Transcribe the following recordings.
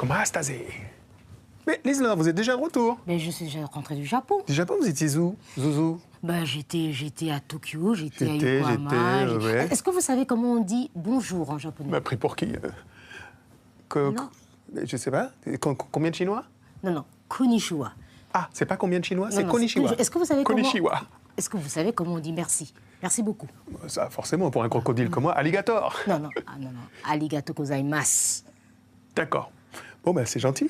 Comment stase? Mais Liselor, vous êtes déjà de retour. Mais je suis déjà rentrée du Japon. Du Japon, vous étiez où, Zouzou? Ben, j'étais à Tokyo, j'étais à Yokohama. Ouais. Est-ce que vous savez comment on dit bonjour en japonais? M'a pris pour qui Non. Je sais pas. Combien de Chinois? Non, konnichiwa. Ah, c'est pas combien de Chinois, c'est Non, konnichiwa. Est-ce que vous savez Konnichiwa. Est-ce que vous savez comment on dit merci? Merci beaucoup. Ça, forcément, pour un crocodile comme moi, alligator. Non. Arigato gozaimasu. D'accord. Bon, ben, c'est gentil.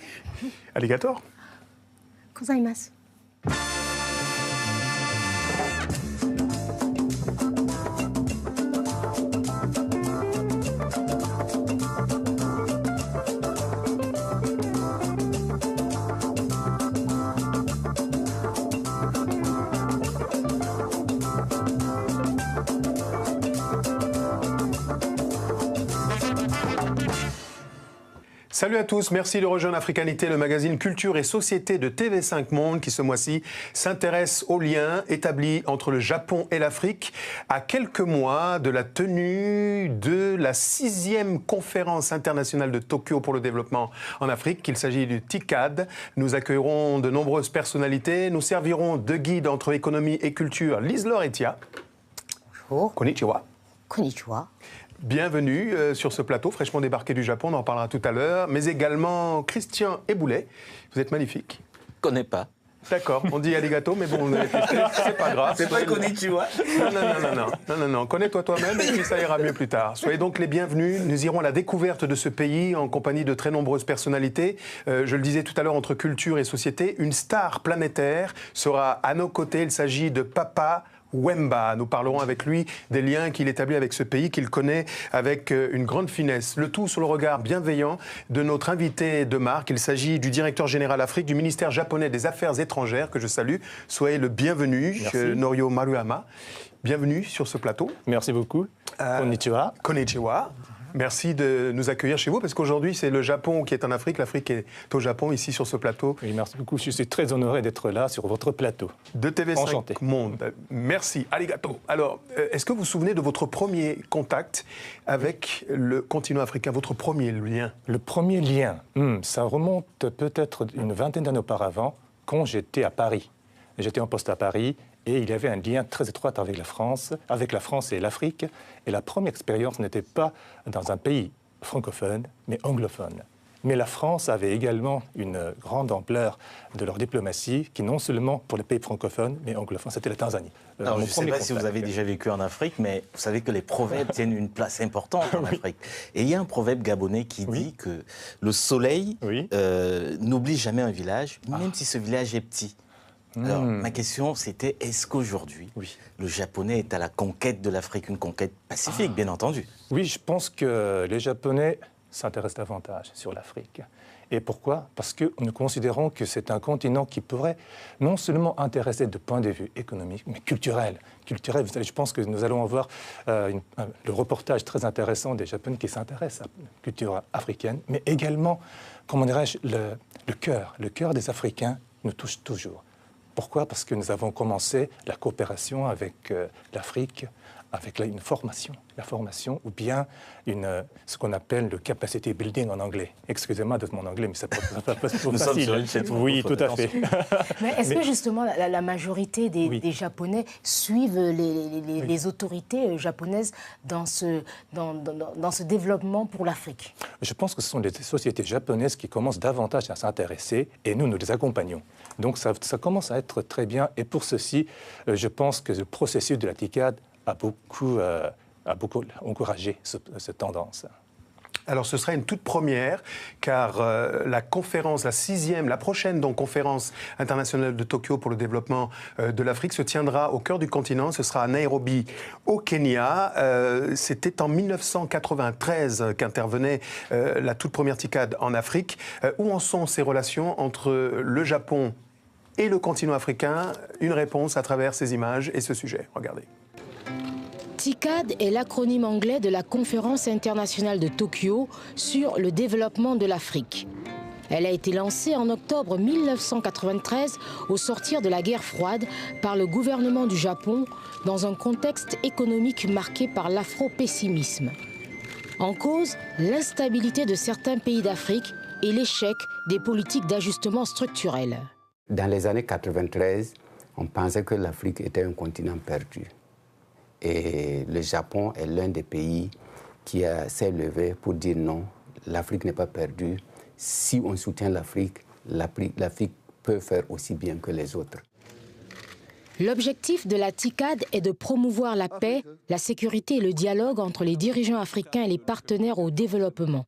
Alligator. Gozaimasu. Salut à tous, merci de rejoindre Africanité, le magazine Culture et Société de TV5 Monde qui ce mois-ci s'intéresse aux liens établis entre le Japon et l'Afrique à quelques mois de la tenue de la 6e conférence internationale de Tokyo pour le développement en Afrique. Il s'agit du TICAD. Nous accueillerons de nombreuses personnalités. Nous servirons de guide entre économie et culture. Liselor Etia. Bonjour. Konnichiwa. Konnichiwa. Bienvenue sur ce plateau, fraîchement débarqué du Japon, on en parlera tout à l'heure, mais également Christian Eboulet. Vous êtes magnifique. Connais pas. D'accord, on dit arigato, mais bon, on est c'est pas grave. C'est pas konnichiwa. Non, connais-toi toi-même et puis ça ira mieux plus tard. Soyez donc les bienvenus, nous irons à la découverte de ce pays en compagnie de très nombreuses personnalités. Je le disais tout à l'heure, entre culture et société, une star planétaire sera à nos côtés, il s'agit de Papa Wemba. Nous parlerons avec lui des liens qu'il établit avec ce pays qu'il connaît avec une grande finesse. Le tout sous le regard bienveillant de notre invité de marque. Il s'agit du directeur général Afrique du ministère japonais des Affaires étrangères que je salue. Soyez le bienvenu, Norio Maruyama. Bienvenue sur ce plateau. Merci beaucoup. Konnichiwa. Konnichiwa. Merci de nous accueillir chez vous, parce qu'aujourd'hui, c'est le Japon qui est en Afrique, l'Afrique est au Japon, ici sur ce plateau. Oui, merci beaucoup. Je suis très honoré d'être là, sur votre plateau. De TV5 Enchanté. Monde. Merci. Arigato. Alors, est-ce que vous vous souvenez de votre premier contact avec le continent africain, votre premier lien? Le premier lien, ça remonte peut-être une vingtaine d'années auparavant, quand j'étais à Paris. J'étais en poste à Paris. Et il y avait un lien très étroit avec la France et l'Afrique. Et la première expérience n'était pas dans un pays francophone, mais anglophone. Mais la France avait également une grande ampleur de leur diplomatie, qui non seulement pour les pays francophones, mais anglophones, c'était la Tanzanie. Alors, je ne sais pas si vous avez déjà vécu en Afrique, mais vous savez que les proverbes tiennent une place importante en Afrique. Et il y a un proverbe gabonais qui dit que le soleil n'oublie jamais un village, même si ce village est petit. Alors, ma question, c'était, est-ce qu'aujourd'hui, le Japonais est à la conquête de l'Afrique, une conquête pacifique, bien entendu? Oui, je pense que les Japonais s'intéressent davantage sur l'Afrique. Et pourquoi? Parce que nous considérons que c'est un continent qui pourrait non seulement intéresser de point de vue économique, mais culturel. Culturel, je pense que nous allons avoir le reportage très intéressant des Japonais qui s'intéressent à la culture africaine, mais également, comment dirais-je, le cœur des Africains nous touche toujours. Pourquoi? Parce que nous avons commencé la coopération avec l'Afrique, avec une formation. La formation ou bien ce qu'on appelle le capacity building en anglais. Excusez-moi de mon anglais, mais ça peut pas facile. Nous sommes sur une chaîne oui, tout à fait. Mais est-ce que justement la majorité des Japonais suivent les autorités japonaises dans ce développement pour l'Afrique? Je pense que ce sont les sociétés japonaises qui commencent davantage à s'intéresser et nous les accompagnons. Donc ça commence à être très bien. Et pour ceci, je pense que le processus de la TICAD a beaucoup encouragé cette tendance. Alors ce sera une toute première, car la conférence, la prochaine donc, conférence internationale de Tokyo pour le développement de l'Afrique se tiendra au cœur du continent. Ce sera à Nairobi, au Kenya. C'était en 1993 qu'intervenait la toute première TICAD en Afrique. Où en sont ces relations entre le Japon et le continent africain? Une réponse à travers ces images et ce sujet. Regardez. TICAD est l'acronyme anglais de la Conférence internationale de Tokyo sur le développement de l'Afrique. Elle a été lancée en octobre 1993 au sortir de la guerre froide par le gouvernement du Japon dans un contexte économique marqué par l'afro-pessimisme. En cause, l'instabilité de certains pays d'Afrique, et l'échec des politiques d'ajustement structurel. Dans les années 93, on pensait que l'Afrique était un continent perdu. Et le Japon est l'un des pays qui s'est levé pour dire non, l'Afrique n'est pas perdue. Si on soutient l'Afrique, l'Afrique peut faire aussi bien que les autres. L'objectif de la TICAD est de promouvoir la paix, la sécurité et le dialogue entre les dirigeants africains et les partenaires au développement.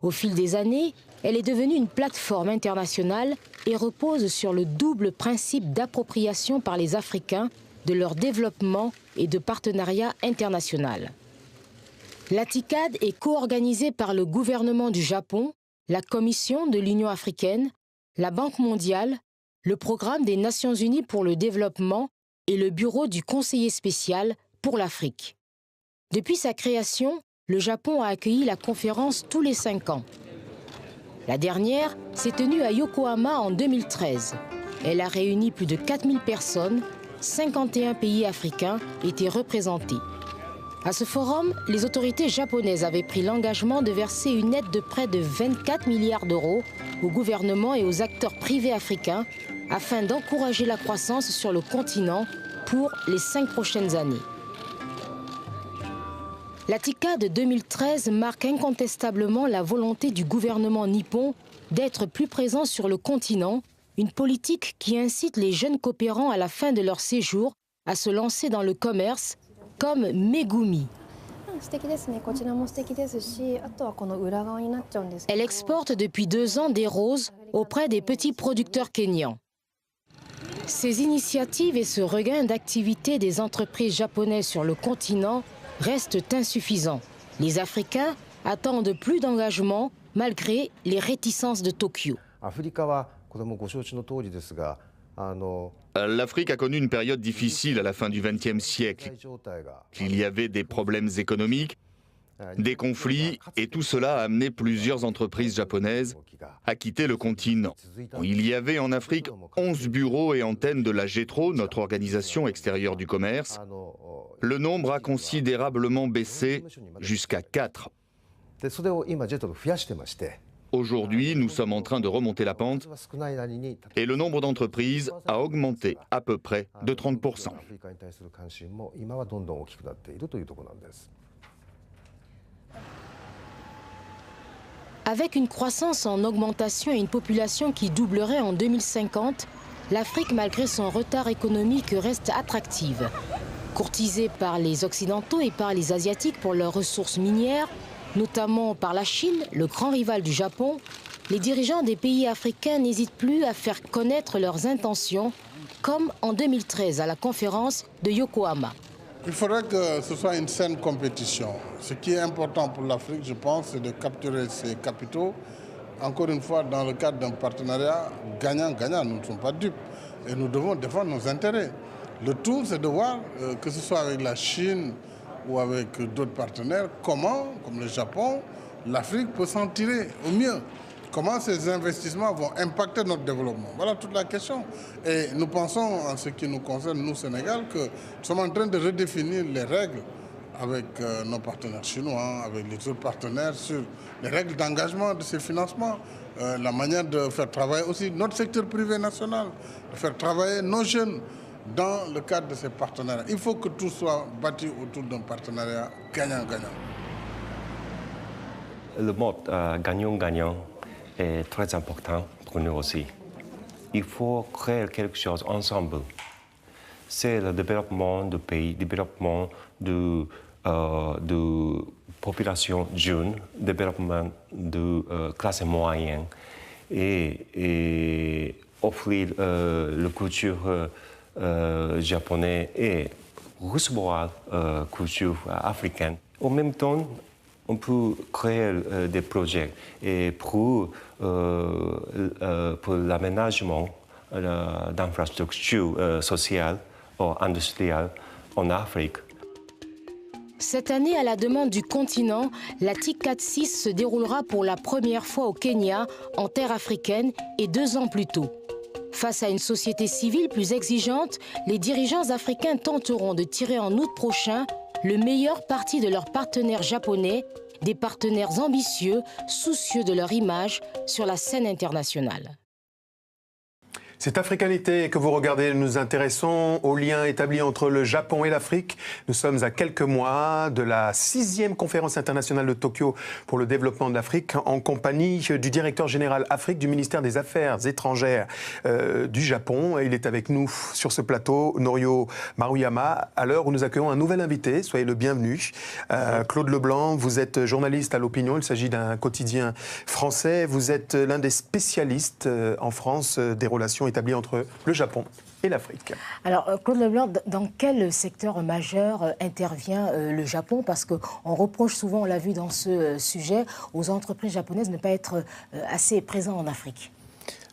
Au fil des années, elle est devenue une plateforme internationale et repose sur le double principe d'appropriation par les Africains de leur développement et de partenariat international. La TICAD est co-organisée par le gouvernement du Japon, la Commission de l'Union africaine, la Banque mondiale, le Programme des Nations unies pour le développement et le Bureau du conseiller spécial pour l'Afrique. Depuis sa création, le Japon a accueilli la conférence tous les 5 ans. La dernière s'est tenue à Yokohama en 2013. Elle a réuni plus de 4000 personnes, 51 pays africains étaient représentés. À ce forum, les autorités japonaises avaient pris l'engagement de verser une aide de près de 24 milliards d'euros au gouvernement et aux acteurs privés africains afin d'encourager la croissance sur le continent pour les 5 prochaines années. La TICAD 2013 marque incontestablement la volonté du gouvernement nippon d'être plus présent sur le continent, une politique qui incite les jeunes coopérants à la fin de leur séjour à se lancer dans le commerce, comme Megumi. Elle exporte depuis 2 ans des roses auprès des petits producteurs kényans. Ces initiatives et ce regain d'activité des entreprises japonaises sur le continent restent insuffisants. Les Africains attendent plus d'engagement malgré les réticences de Tokyo. L'Afrique a connu une période difficile à la fin du XXe siècle. Il y avait des problèmes économiques, des conflits, et tout cela a amené plusieurs entreprises japonaises à quitter le continent. Il y avait en Afrique 11 bureaux et antennes de la GETRO, notre organisation extérieure du commerce. Le nombre a considérablement baissé jusqu'à 4. Aujourd'hui, nous sommes en train de remonter la pente et le nombre d'entreprises a augmenté à peu près de 30%. Avec une croissance en augmentation et une population qui doublerait en 2050, l'Afrique, malgré son retard économique, reste attractive. Courtisée par les Occidentaux et par les Asiatiques pour leurs ressources minières, notamment par la Chine, le grand rival du Japon, les dirigeants des pays africains n'hésitent plus à faire connaître leurs intentions, comme en 2013 à la conférence de Yokohama. Il faudrait que ce soit une saine compétition. Ce qui est important pour l'Afrique, je pense, c'est de capturer ses capitaux, encore une fois, dans le cadre d'un partenariat gagnant-gagnant. Nous ne sommes pas dupes et nous devons défendre nos intérêts. Le tout, c'est de voir, que ce soit avec la Chine ou avec d'autres partenaires, comment, comme le Japon, l'Afrique peut s'en tirer au mieux. Comment ces investissements vont impacter notre développement? Voilà toute la question. Et nous pensons, en ce qui nous concerne, nous, Sénégal, que nous sommes en train de redéfinir les règles avec nos partenaires chinois, avec les autres partenaires, sur les règles d'engagement de ces financements, la manière de faire travailler aussi notre secteur privé national, de faire travailler nos jeunes dans le cadre de ces partenariats. Il faut que tout soit bâti autour d'un partenariat gagnant-gagnant. Le mode gagnant-gagnant est très important pour nous aussi. Il faut créer quelque chose ensemble. C'est le développement du pays, le développement de population jeune, le développement de classe moyenne et offrir la culture japonaise et recevoir la culture africaine. En même temps, on peut créer des projets et pour l'aménagement d'infrastructures sociales ou industrielles en Afrique. Cette année, à la demande du continent, la TICAD 6 se déroulera pour la première fois au Kenya, en terre africaine, et 2 ans plus tôt. Face à une société civile plus exigeante, les dirigeants africains tenteront de tirer en août prochain le meilleur parti de leurs partenaires japonais des partenaires ambitieux, soucieux de leur image sur la scène internationale. C'est Africanité que vous regardez. Nous nous intéressons aux liens établis entre le Japon et l'Afrique. Nous sommes à quelques mois de la 6e conférence internationale de Tokyo pour le développement de l'Afrique, en compagnie du directeur général Afrique du ministère des Affaires étrangères du Japon. Il est avec nous sur ce plateau, Norio Maruyama, à l'heure où nous accueillons un nouvel invité. Soyez le bienvenu. Claude Leblanc, vous êtes journaliste à l'Opinion. Il s'agit d'un quotidien français. Vous êtes l'un des spécialistes en France des relations établi entre le Japon et l'Afrique. Alors, Claude Leblanc, dans quel secteur majeur intervient le Japon? Parce qu'on reproche souvent, on l'a vu dans ce sujet, aux entreprises japonaises de ne pas être assez présentes en Afrique.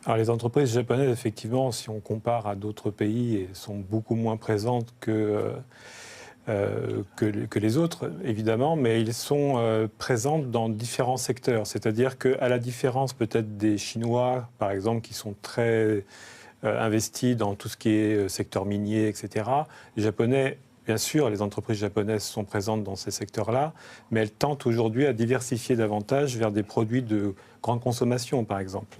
Alors, les entreprises japonaises, effectivement, si on compare à d'autres pays, sont beaucoup moins présentes que les autres, évidemment, mais ils sont présentes dans différents secteurs. C'est-à-dire qu'à la différence peut-être des Chinois, par exemple, qui sont très investis dans tout ce qui est secteur minier, etc., les Japonais, bien sûr, les entreprises japonaises sont présentes dans ces secteurs-là, mais elles tentent aujourd'hui à diversifier davantage vers des produits de grande consommation, par exemple.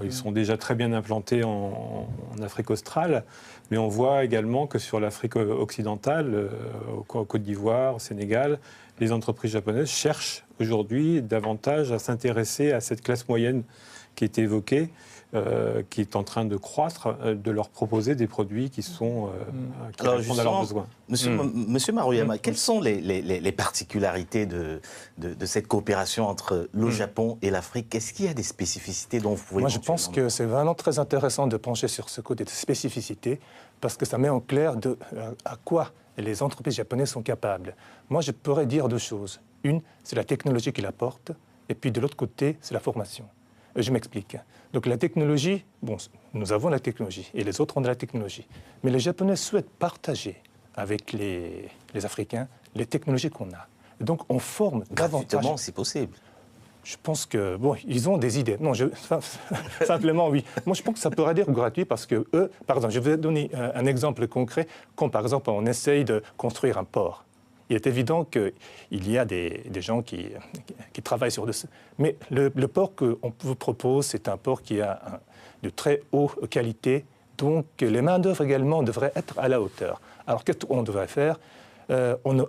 Ils sont déjà très bien implantés en Afrique australe, mais on voit également que sur l'Afrique occidentale, au Côte d'Ivoire, au Sénégal, les entreprises japonaises cherchent aujourd'hui davantage à s'intéresser à cette classe moyenne qui est évoquée, qui est en train de croître, de leur proposer des produits qui sont qui répondent à leurs besoins. Monsieur Maruyama, quelles sont les particularités de cette coopération entre le Japon et l'Afrique? Est-ce qu'il y a des spécificités dont vous pouvez... Moi, je pense que c'est vraiment très intéressant de pencher sur ce côté de spécificité, parce que ça met en clair à quoi les entreprises japonaises sont capables. Moi, je pourrais dire deux choses. Une, c'est la technologie qu'ils apportent, et puis de l'autre côté, c'est la formation. Je m'explique. Donc la technologie, bon, nous avons la technologie, et les autres ont de la technologie. Mais les Japonais souhaitent partager avec les Africains les technologies qu'on a. Et donc on forme davantage... Gratuitement, c'est possible. Je pense que, bon, ils ont des idées. Non, simplement, oui. Moi, je pense que ça pourrait dire gratuit parce que eux, par exemple, je vais donner un exemple concret. Quand, par exemple, on essaye de construire un port, il est évident qu'il y a des gens qui travaillent sur ça. Mais le port qu'on vous propose, c'est un port qui a de très haute qualité. Donc, les main-d'œuvre également devraient être à la hauteur. Alors, qu'est-ce qu'on devrait faire? On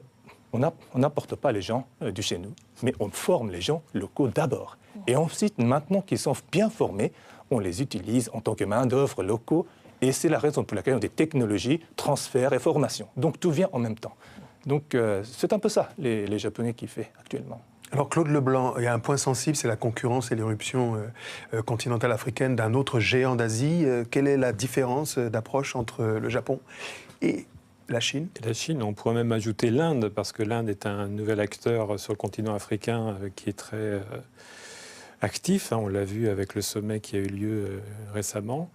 n'apporte pas les gens du chez nous, mais on forme les gens locaux d'abord. Et ensuite, maintenant qu'ils sont bien formés, on les utilise en tant que main-d'œuvre locaux. Et c'est la raison pour laquelle on a des technologies, transferts et formation. Donc, tout vient en même temps. Donc, c'est un peu ça, les Japonais qui font actuellement. Alors, Claude Leblanc, il y a un point sensible, c'est la concurrence et l'éruption continentale africaine d'un autre géant d'Asie. Quelle est la différence d'approche entre le Japon et la Chine? La Chine, on pourrait même ajouter l'Inde, parce que l'Inde est un nouvel acteur sur le continent africain qui est très actif. On l'a vu avec le sommet qui a eu lieu récemment.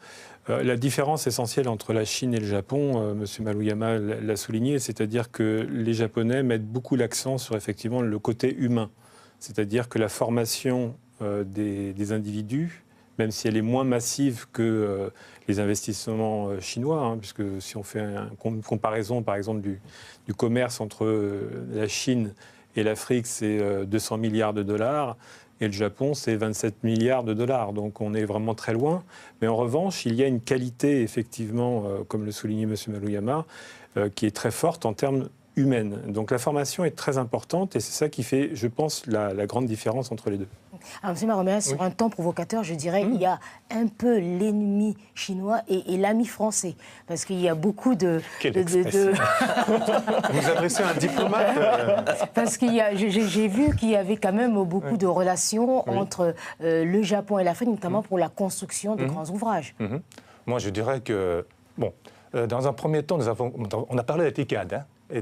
La différence essentielle entre la Chine et le Japon, M. Maruyama l'a souligné, c'est-à-dire que les Japonais mettent beaucoup l'accent sur effectivement le côté humain. C'est-à-dire que la formation des individus, même si elle est moins massive que les investissements chinois, puisque si on fait une comparaison, par exemple, du commerce entre la Chine et l'Afrique, c'est 200 milliards de dollars, et le Japon, c'est 27 milliards de dollars. Donc on est vraiment très loin. Mais en revanche, il y a une qualité, effectivement, comme le soulignait M. Maruyama, qui est très forte en termes humaine. Donc la formation est très importante et c'est ça qui fait, je pense, la grande différence entre les deux. Alors, M. Maruyama, sur un ton provocateur, je dirais qu'il y a un peu l'ennemi chinois et l'ami français. Parce qu'il y a beaucoup de... Vous adressez à un diplomate Parce que j'ai vu qu'il y avait quand même beaucoup de relations entre le Japon et l'Afrique, notamment pour la construction de grands ouvrages. Moi, je dirais que, bon, dans un premier temps, on a parlé de TICAD, et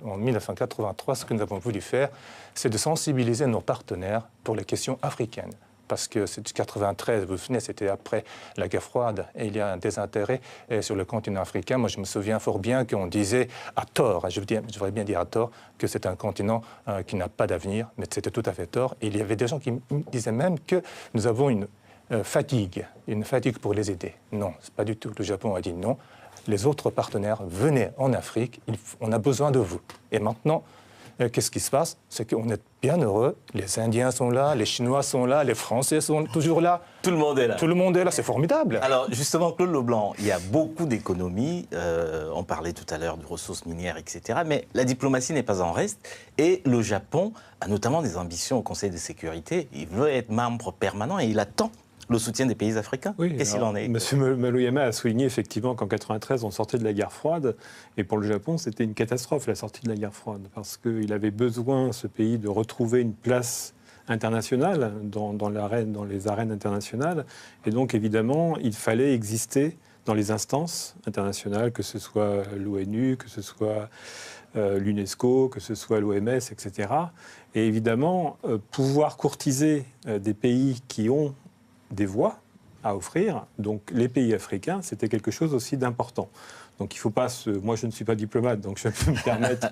en 1983, ce que nous avons voulu faire, c'est de sensibiliser nos partenaires pour les questions africaines. Parce que c'est 1993, vous vous souvenez, c'était après la guerre froide, et il y a un désintérêt sur le continent africain. Moi, je me souviens fort bien qu'on disait à tort, je devrais bien dire à tort, que c'est un continent qui n'a pas d'avenir, mais c'était tout à fait tort. Et il y avait des gens qui disaient même que nous avons une fatigue pour les aider. Non, c'est pas du tout. Le Japon a dit non. Les autres partenaires, venez en Afrique, on a besoin de vous. Et maintenant, qu'est-ce qui se passe? C'est qu'on est bien heureux. Les Indiens sont là, les Chinois sont là, les Français sont toujours là. Tout le monde est là. Tout le monde est là, c'est formidable. Alors justement, Claude Leblanc, il y a beaucoup d'économies. On parlait tout à l'heure de ressources minières, etc. Mais la diplomatie n'est pas en reste. Et le Japon a notamment des ambitions au Conseil de sécurité. Il veut être membre permanent et il attend le soutien des pays africains. Oui, qu'est-ce qu'il en est? M. Maloyama a souligné effectivement qu'en 1993, on sortait de la guerre froide. Et pour le Japon, c'était une catastrophe, la sortie de la guerre froide. Parce qu'il avait besoin, ce pays, de retrouver une place internationale dans les arènes internationales. Et donc, évidemment, il fallait exister dans les instances internationales, que ce soit l'ONU, que ce soit l'UNESCO, que ce soit l'OMS, etc. Et évidemment, pouvoir courtiser des pays qui ont des voix à offrir, donc les pays africains, c'était quelque chose aussi d'important. Donc il ne faut pas se... Moi, je ne suis pas diplomate, donc je peux me permettre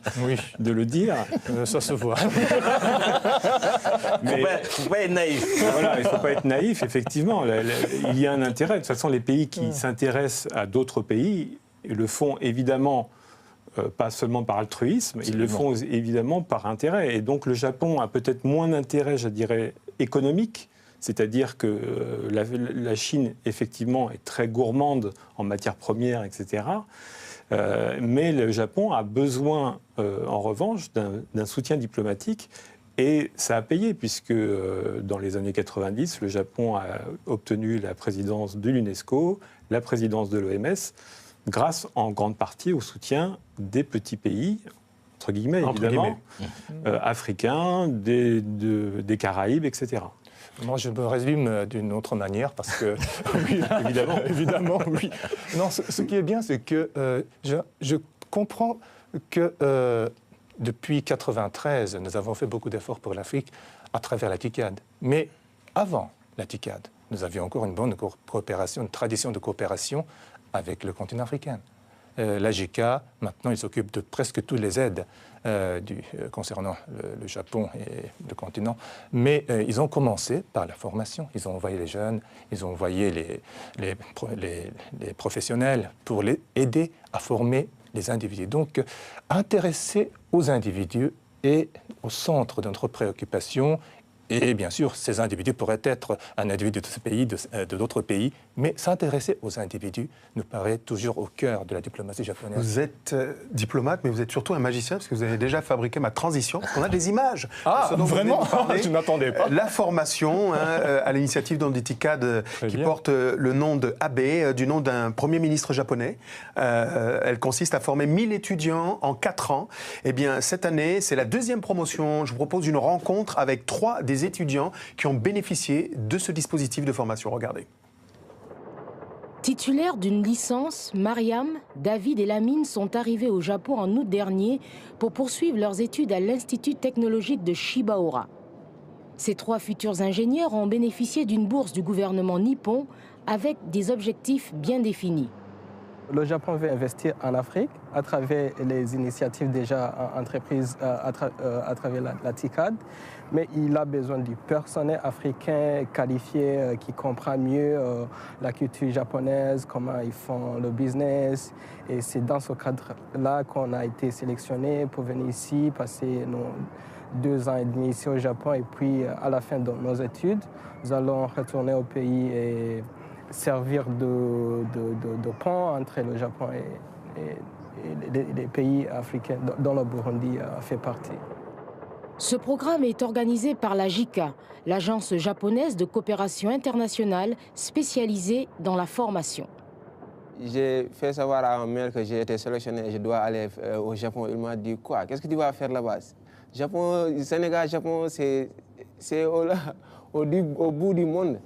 de le dire. Ça se voit. Mais il ne faut pas être naïf. Voilà, il ne faut pas être naïf, effectivement. Il y a un intérêt. De toute façon, les pays qui s'intéressent à d'autres pays le font évidemment pas seulement par altruisme, ils le font évidemment par intérêt. Et donc le Japon a peut-être moins d'intérêt, je dirais, économique. C'est-à-dire que la Chine, effectivement, est très gourmande en matières premières, etc. Mais le Japon a besoin, en revanche, d'un soutien diplomatique. Et ça a payé, puisque dans les années 90, le Japon a obtenu la présidence de l'UNESCO, la présidence de l'OMS, grâce en grande partie au soutien des petits pays, entre guillemets, évidemment, africains, des Caraïbes, etc. Moi, je me résume d'une autre manière, parce que, oui, évidemment, oui. Non, ce qui est bien, c'est que je comprends que depuis 1993, nous avons fait beaucoup d'efforts pour l'Afrique à travers la TICAD. Mais avant la TICAD, nous avions encore une bonne coopération, une tradition de coopération avec le continent africain. La JICA, maintenant, ils s'occupent de presque toutes les aides concernant le Japon et le continent. Mais ils ont commencé par la formation. Ils ont envoyé les jeunes, ils ont envoyé les professionnels pour les aider à former les individus. Donc, intéresser aux individus est au centre de notre préoccupation. Et bien sûr, ces individus pourraient être un individu de ce pays, de d'autres pays, mais s'intéresser aux individus nous paraît toujours au cœur de la diplomatie japonaise. Vous êtes diplomate, mais vous êtes surtout un magicien, parce que vous avez déjà fabriqué ma transition, parce qu'on a des images. Ah, vraiment? Je n'attendais pas. La formation, à l'initiative d'Onditticad, qui porte le nom de Abe, du nom d'un Premier ministre japonais. Elle consiste à former 1000 étudiants en 4 ans. Eh bien, cette année, c'est la 2e promotion. Je vous propose une rencontre avec 3 des étudiants qui ont bénéficié de ce dispositif de formation. Regardez. Titulaires d'une licence, Mariam, David et Lamine sont arrivés au Japon en août dernier pour poursuivre leurs études à l'Institut technologique de Shibaura. Ces 3 futurs ingénieurs ont bénéficié d'une bourse du gouvernement nippon avec des objectifs bien définis. Le Japon veut investir en Afrique à travers les initiatives déjà entreprises à travers la TICAD, mais il a besoin du personnel africain qualifié qui comprend mieux la culture japonaise, comment ils font le business. Et c'est dans ce cadre-là qu'on a été sélectionné pour venir ici, passer nos 2 ans et demi ici au Japon. Et puis, à la fin de nos études, nous allons retourner au pays et servir de pont entre le Japon et les pays africains dont le Burundi fait partie. Ce programme est organisé par la JICA, l'agence japonaise de coopération internationale spécialisée dans la formation. J'ai fait savoir à un mail que j'ai été sélectionné et je dois aller au Japon. Il m'a dit quoi? Qu'est-ce que tu vas faire là-bas? Japon, Sénégal, Japon, c'est au bout du monde.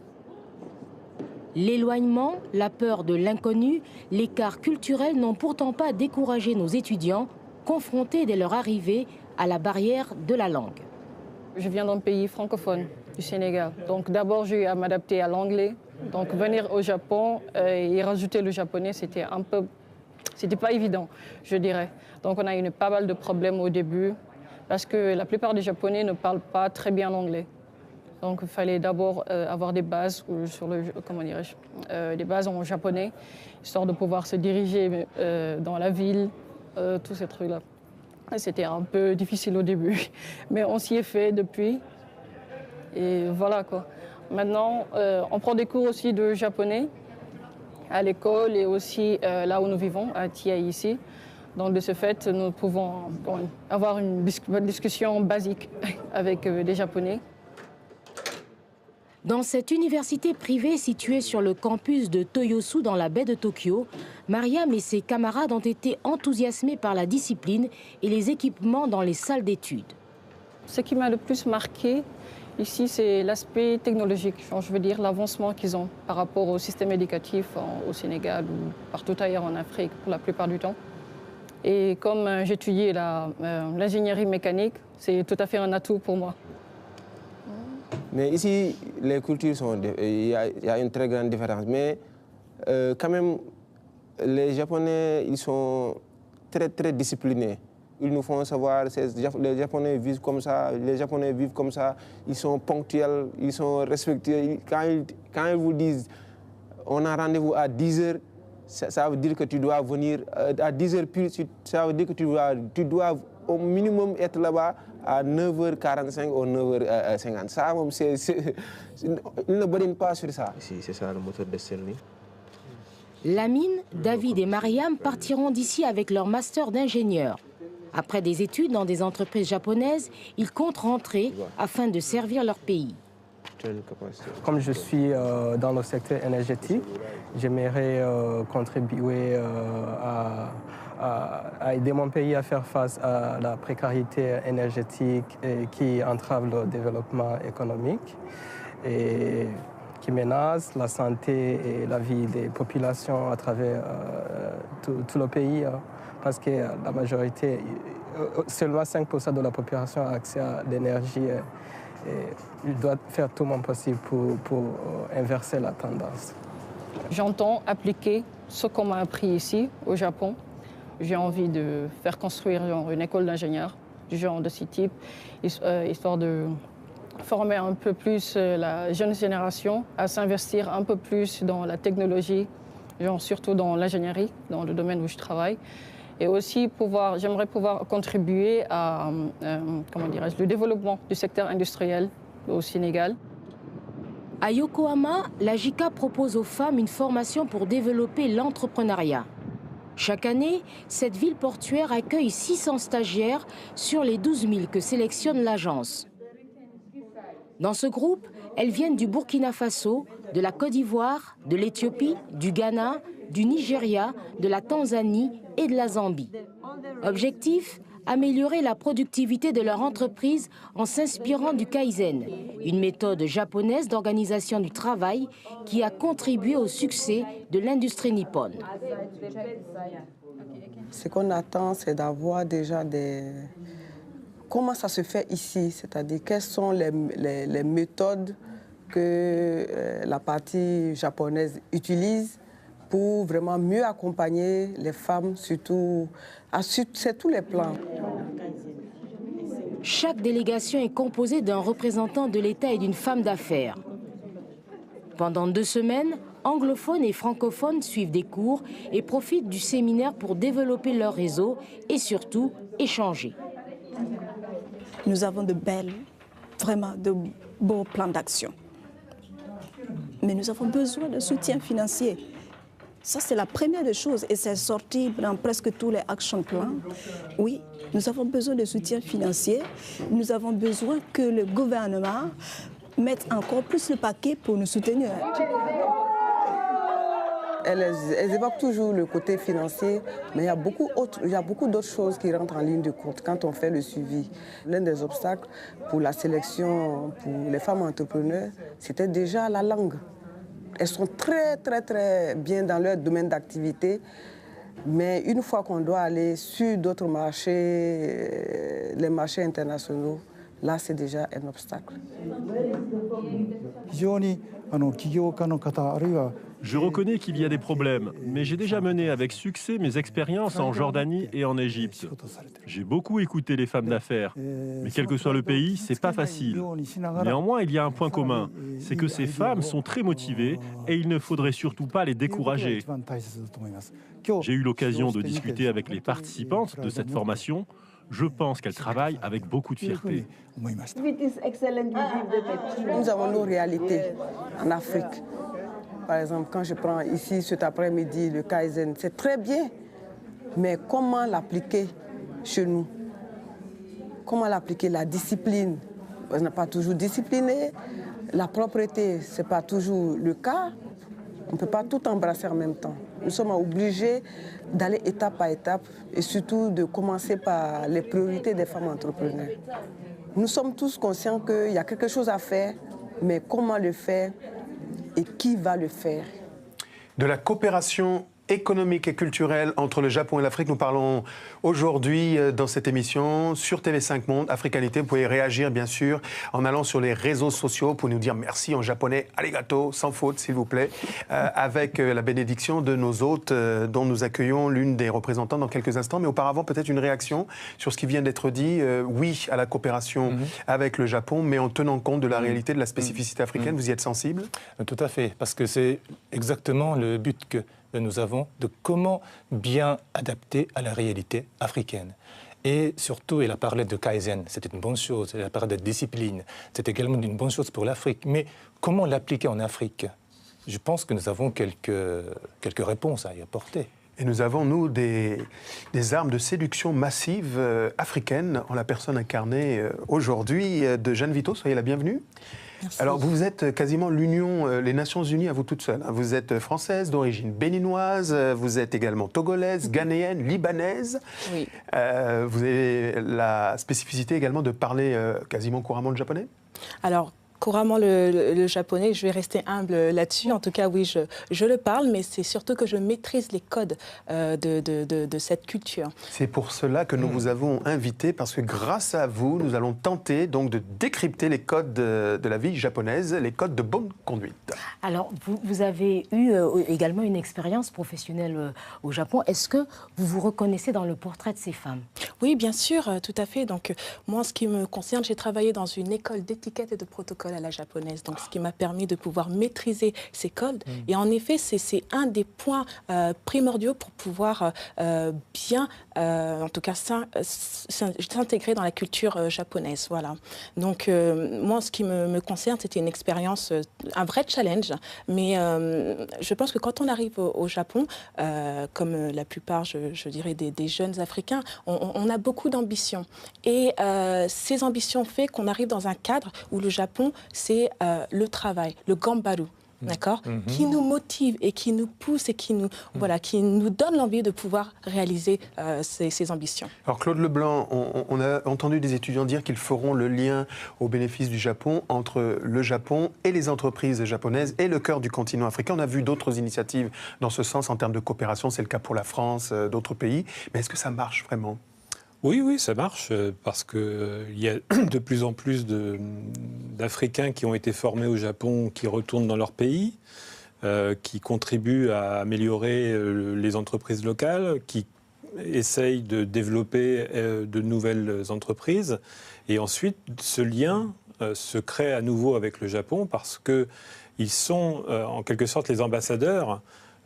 L'éloignement, la peur de l'inconnu, l'écart culturel n'ont pourtant pas découragé nos étudiants, confrontés dès leur arrivée à la barrière de la langue. Je viens d'un pays francophone, du Sénégal. Donc d'abord, j'ai eu à m'adapter à l'anglais. Donc venir au Japon et rajouter le japonais, c'était pas évident, je dirais. Donc on a eu pas mal de problèmes au début, parce que la plupart des Japonais ne parlent pas très bien l'anglais. Donc il fallait d'abord avoir des bases des bases en japonais, histoire de pouvoir se diriger dans la ville, tous ces trucs-là. C'était un peu difficile au début, mais on s'y est fait depuis. Et voilà quoi. Maintenant, on prend des cours aussi de japonais à l'école et aussi là où nous vivons, à Tia ici. Donc de ce fait, nous pouvons avoir une discussion basique avec les Japonais. Dans cette université privée située sur le campus de Toyosu dans la baie de Tokyo, Mariam et ses camarades ont été enthousiasmés par la discipline et les équipements dans les salles d'études. Ce qui m'a le plus marqué ici, c'est l'aspect technologique, je veux dire l'avancement qu'ils ont par rapport au système éducatif au Sénégal ou partout ailleurs en Afrique pour la plupart du temps. Et comme j'étudiais l'ingénierie mécanique, c'est tout à fait un atout pour moi. Mais ici, les cultures sont... Il y a une très grande différence. Mais quand même, les Japonais, ils sont très, très disciplinés. Ils nous font savoir, les Japonais vivent comme ça, les Japonais vivent comme ça, ils sont ponctuels, ils sont respectueux. Quand ils vous disent, on a rendez-vous à 10 h, ça veut dire que tu dois venir à 10 h pile, ça veut dire que tu dois au minimum être là-bas à 9h45 ou 9h50. Ça, ils ne badinent pas sur ça. C'est ça le moteur de Stanley. Lamine, David et Mariam partiront d'ici avec leur master d'ingénieur. Après des études dans des entreprises japonaises, ils comptent rentrer afin de servir leur pays. Comme je suis dans le secteur énergétique, j'aimerais contribuer à aider mon pays à faire face à la précarité énergétique qui entrave le développement économique et qui menace la santé et la vie des populations à travers tout le pays. Parce que la majorité, seulement 5% de la population a accès à l'énergie. Et il doit faire tout mon possible pour inverser la tendance. J'entends appliquer ce qu'on m'a appris ici, au Japon. J'ai envie de faire construire une école d'ingénieurs du genre de ce type, histoire de former un peu plus la jeune génération à s'investir un peu plus dans la technologie, surtout dans l'ingénierie, dans le domaine où je travaille. Et aussi, j'aimerais pouvoir contribuer à le développement du secteur industriel au Sénégal. À Yokohama, la JICA propose aux femmes une formation pour développer l'entrepreneuriat. Chaque année, cette ville portuaire accueille 600 stagiaires sur les 12 000 que sélectionne l'agence. Dans ce groupe, elles viennent du Burkina Faso, de la Côte d'Ivoire, de l'Éthiopie, du Ghana, du Nigeria, de la Tanzanie et de la Zambie. Objectif : améliorer la productivité de leur entreprise en s'inspirant du Kaizen, une méthode japonaise d'organisation du travail qui a contribué au succès de l'industrie nippone. Ce qu'on attend, c'est d'avoir déjà comment ça se fait ici, c'est-à-dire quelles sont les méthodes que la partie japonaise utilise pour vraiment mieux accompagner les femmes, surtout sur tous les plans. Chaque délégation est composée d'un représentant de l'État et d'une femme d'affaires. Pendant 2 semaines, anglophones et francophones suivent des cours et profitent du séminaire pour développer leur réseau et surtout échanger. Nous avons de beaux plans d'action. Mais nous avons besoin de soutien financier. Ça, c'est la première des choses et c'est sorti dans presque tous les action plans. Oui, nous avons besoin de soutien financier. Nous avons besoin que le gouvernement mette encore plus le paquet pour nous soutenir. Elles évoquent toujours le côté financier, mais il y a beaucoup d'autres choses qui rentrent en ligne de compte quand on fait le suivi. L'un des obstacles pour la sélection pour les femmes entrepreneurs, c'était déjà la langue. Elles sont très, très, très bien dans leur domaine d'activité, mais une fois qu'on doit aller sur d'autres marchés, les marchés internationaux, là, c'est déjà un obstacle. Je reconnais qu'il y a des problèmes, mais j'ai déjà mené avec succès mes expériences en Jordanie et en Égypte. J'ai beaucoup écouté les femmes d'affaires, mais quel que soit le pays, c'est pas facile. Néanmoins, il y a un point commun, c'est que ces femmes sont très motivées et il ne faudrait surtout pas les décourager. J'ai eu l'occasion de discuter avec les participantes de cette formation. Je pense qu'elle travaille avec beaucoup de fierté. Nous avons nos réalités en Afrique. Par exemple, quand je prends ici cet après-midi le Kaizen, c'est très bien. Mais comment l'appliquer chez nous? Comment l'appliquer? La discipline, on n'est pas toujours discipliné. La propreté, ce n'est pas toujours le cas. On ne peut pas tout embrasser en même temps. Nous sommes obligés d'aller étape par étape et surtout de commencer par les priorités des femmes entrepreneurs. Nous sommes tous conscients qu'il y a quelque chose à faire, mais comment le faire et qui va le faire? De la coopération économique et culturelle entre le Japon et l'Afrique. Nous parlons aujourd'hui dans cette émission sur TV5 Monde, Africanité. Vous pouvez réagir bien sûr en allant sur les réseaux sociaux pour nous dire merci en japonais, arigato, sans faute s'il vous plaît, avec la bénédiction de nos hôtes dont nous accueillons l'une des représentants dans quelques instants. Mais auparavant, peut-être une réaction sur ce qui vient d'être dit. Oui à la coopération avec le Japon, mais en tenant compte de la réalité, de la spécificité africaine. Vous y êtes sensible? Tout à fait, parce que c'est exactement le but que nous avons de comment bien adapter à la réalité africaine. Et surtout, elle a parlé de Kaizen, c'était une bonne chose, elle a parlé de discipline, c'est également une bonne chose pour l'Afrique. Mais comment l'appliquer en Afrique? Je pense que nous avons quelques réponses à y apporter. Et nous avons, nous, des armes de séduction massive africaines en la personne incarnée aujourd'hui de Jeanne Vito. Soyez la bienvenue. Merci. Alors, vous êtes quasiment l'Union, les Nations Unies à vous toute seule. Vous êtes française, d'origine béninoise, vous êtes également togolaise, ghanéenne, libanaise. Oui. Vous avez la spécificité également de parler quasiment couramment le japonais? Alors, couramment le japonais, je vais rester humble là-dessus. En tout cas, oui, je le parle, mais c'est surtout que je maîtrise les codes de cette culture. C'est pour cela que nous vous avons invité, parce que grâce à vous, nous allons tenter donc de décrypter les codes de la vie japonaise, les codes de bonne conduite. Alors, vous avez eu également une expérience professionnelle au Japon. Est-ce que vous vous reconnaissez dans le portrait de ces femmes? Oui, bien sûr, tout à fait. Donc, moi, en ce qui me concerne, j'ai travaillé dans une école d'étiquette et de protocole à la japonaise, donc ce qui m'a permis de pouvoir maîtriser ces codes. Et en effet, c'est un des points primordiaux pour pouvoir bien, en tout cas, s'intégrer dans la culture japonaise. Voilà. Donc, moi, en ce qui me concerne, c'était une expérience, un vrai challenge, mais je pense que quand on arrive au Japon, comme la plupart, je dirais, des jeunes Africains, on a beaucoup d'ambitions. Et ces ambitions font qu'on arrive dans un cadre où le Japon, c'est le travail, le gambaru, d'accord, qui nous motive et qui nous pousse et qui nous, voilà, qui nous donne l'envie de pouvoir réaliser ces ambitions. Alors Claude Leblanc, on a entendu des étudiants dire qu'ils feront le lien au bénéfice du Japon entre le Japon et les entreprises japonaises et le cœur du continent africain. On a vu d'autres initiatives dans ce sens en termes de coopération, c'est le cas pour la France, d'autres pays, mais est-ce que ça marche vraiment ? Oui, ça marche, parce qu'il y a de plus en plus d'Africains qui ont été formés au Japon, qui retournent dans leur pays, qui contribuent à améliorer les entreprises locales, qui essayent de développer de nouvelles entreprises. Et ensuite, ce lien se crée à nouveau avec le Japon, parce qu'ils sont en quelque sorte les ambassadeurs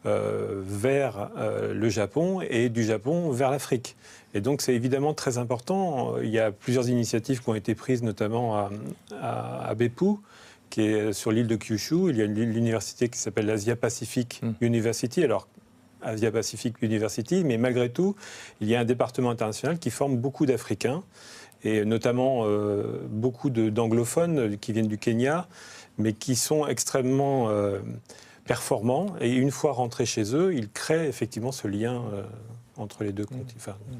vers le Japon et du Japon vers l'Afrique. Et donc c'est évidemment très important. Il y a plusieurs initiatives qui ont été prises, notamment à Beppu, qui est sur l'île de Kyushu. Il y a l'université qui s'appelle l'Asia Pacific University. Alors, Asia Pacific University, mais malgré tout, il y a un département international qui forme beaucoup d'Africains, et notamment beaucoup d'anglophones qui viennent du Kenya, mais qui sont extrêmement performants. Et une fois rentrés chez eux, ils créent effectivement ce lien entre les deux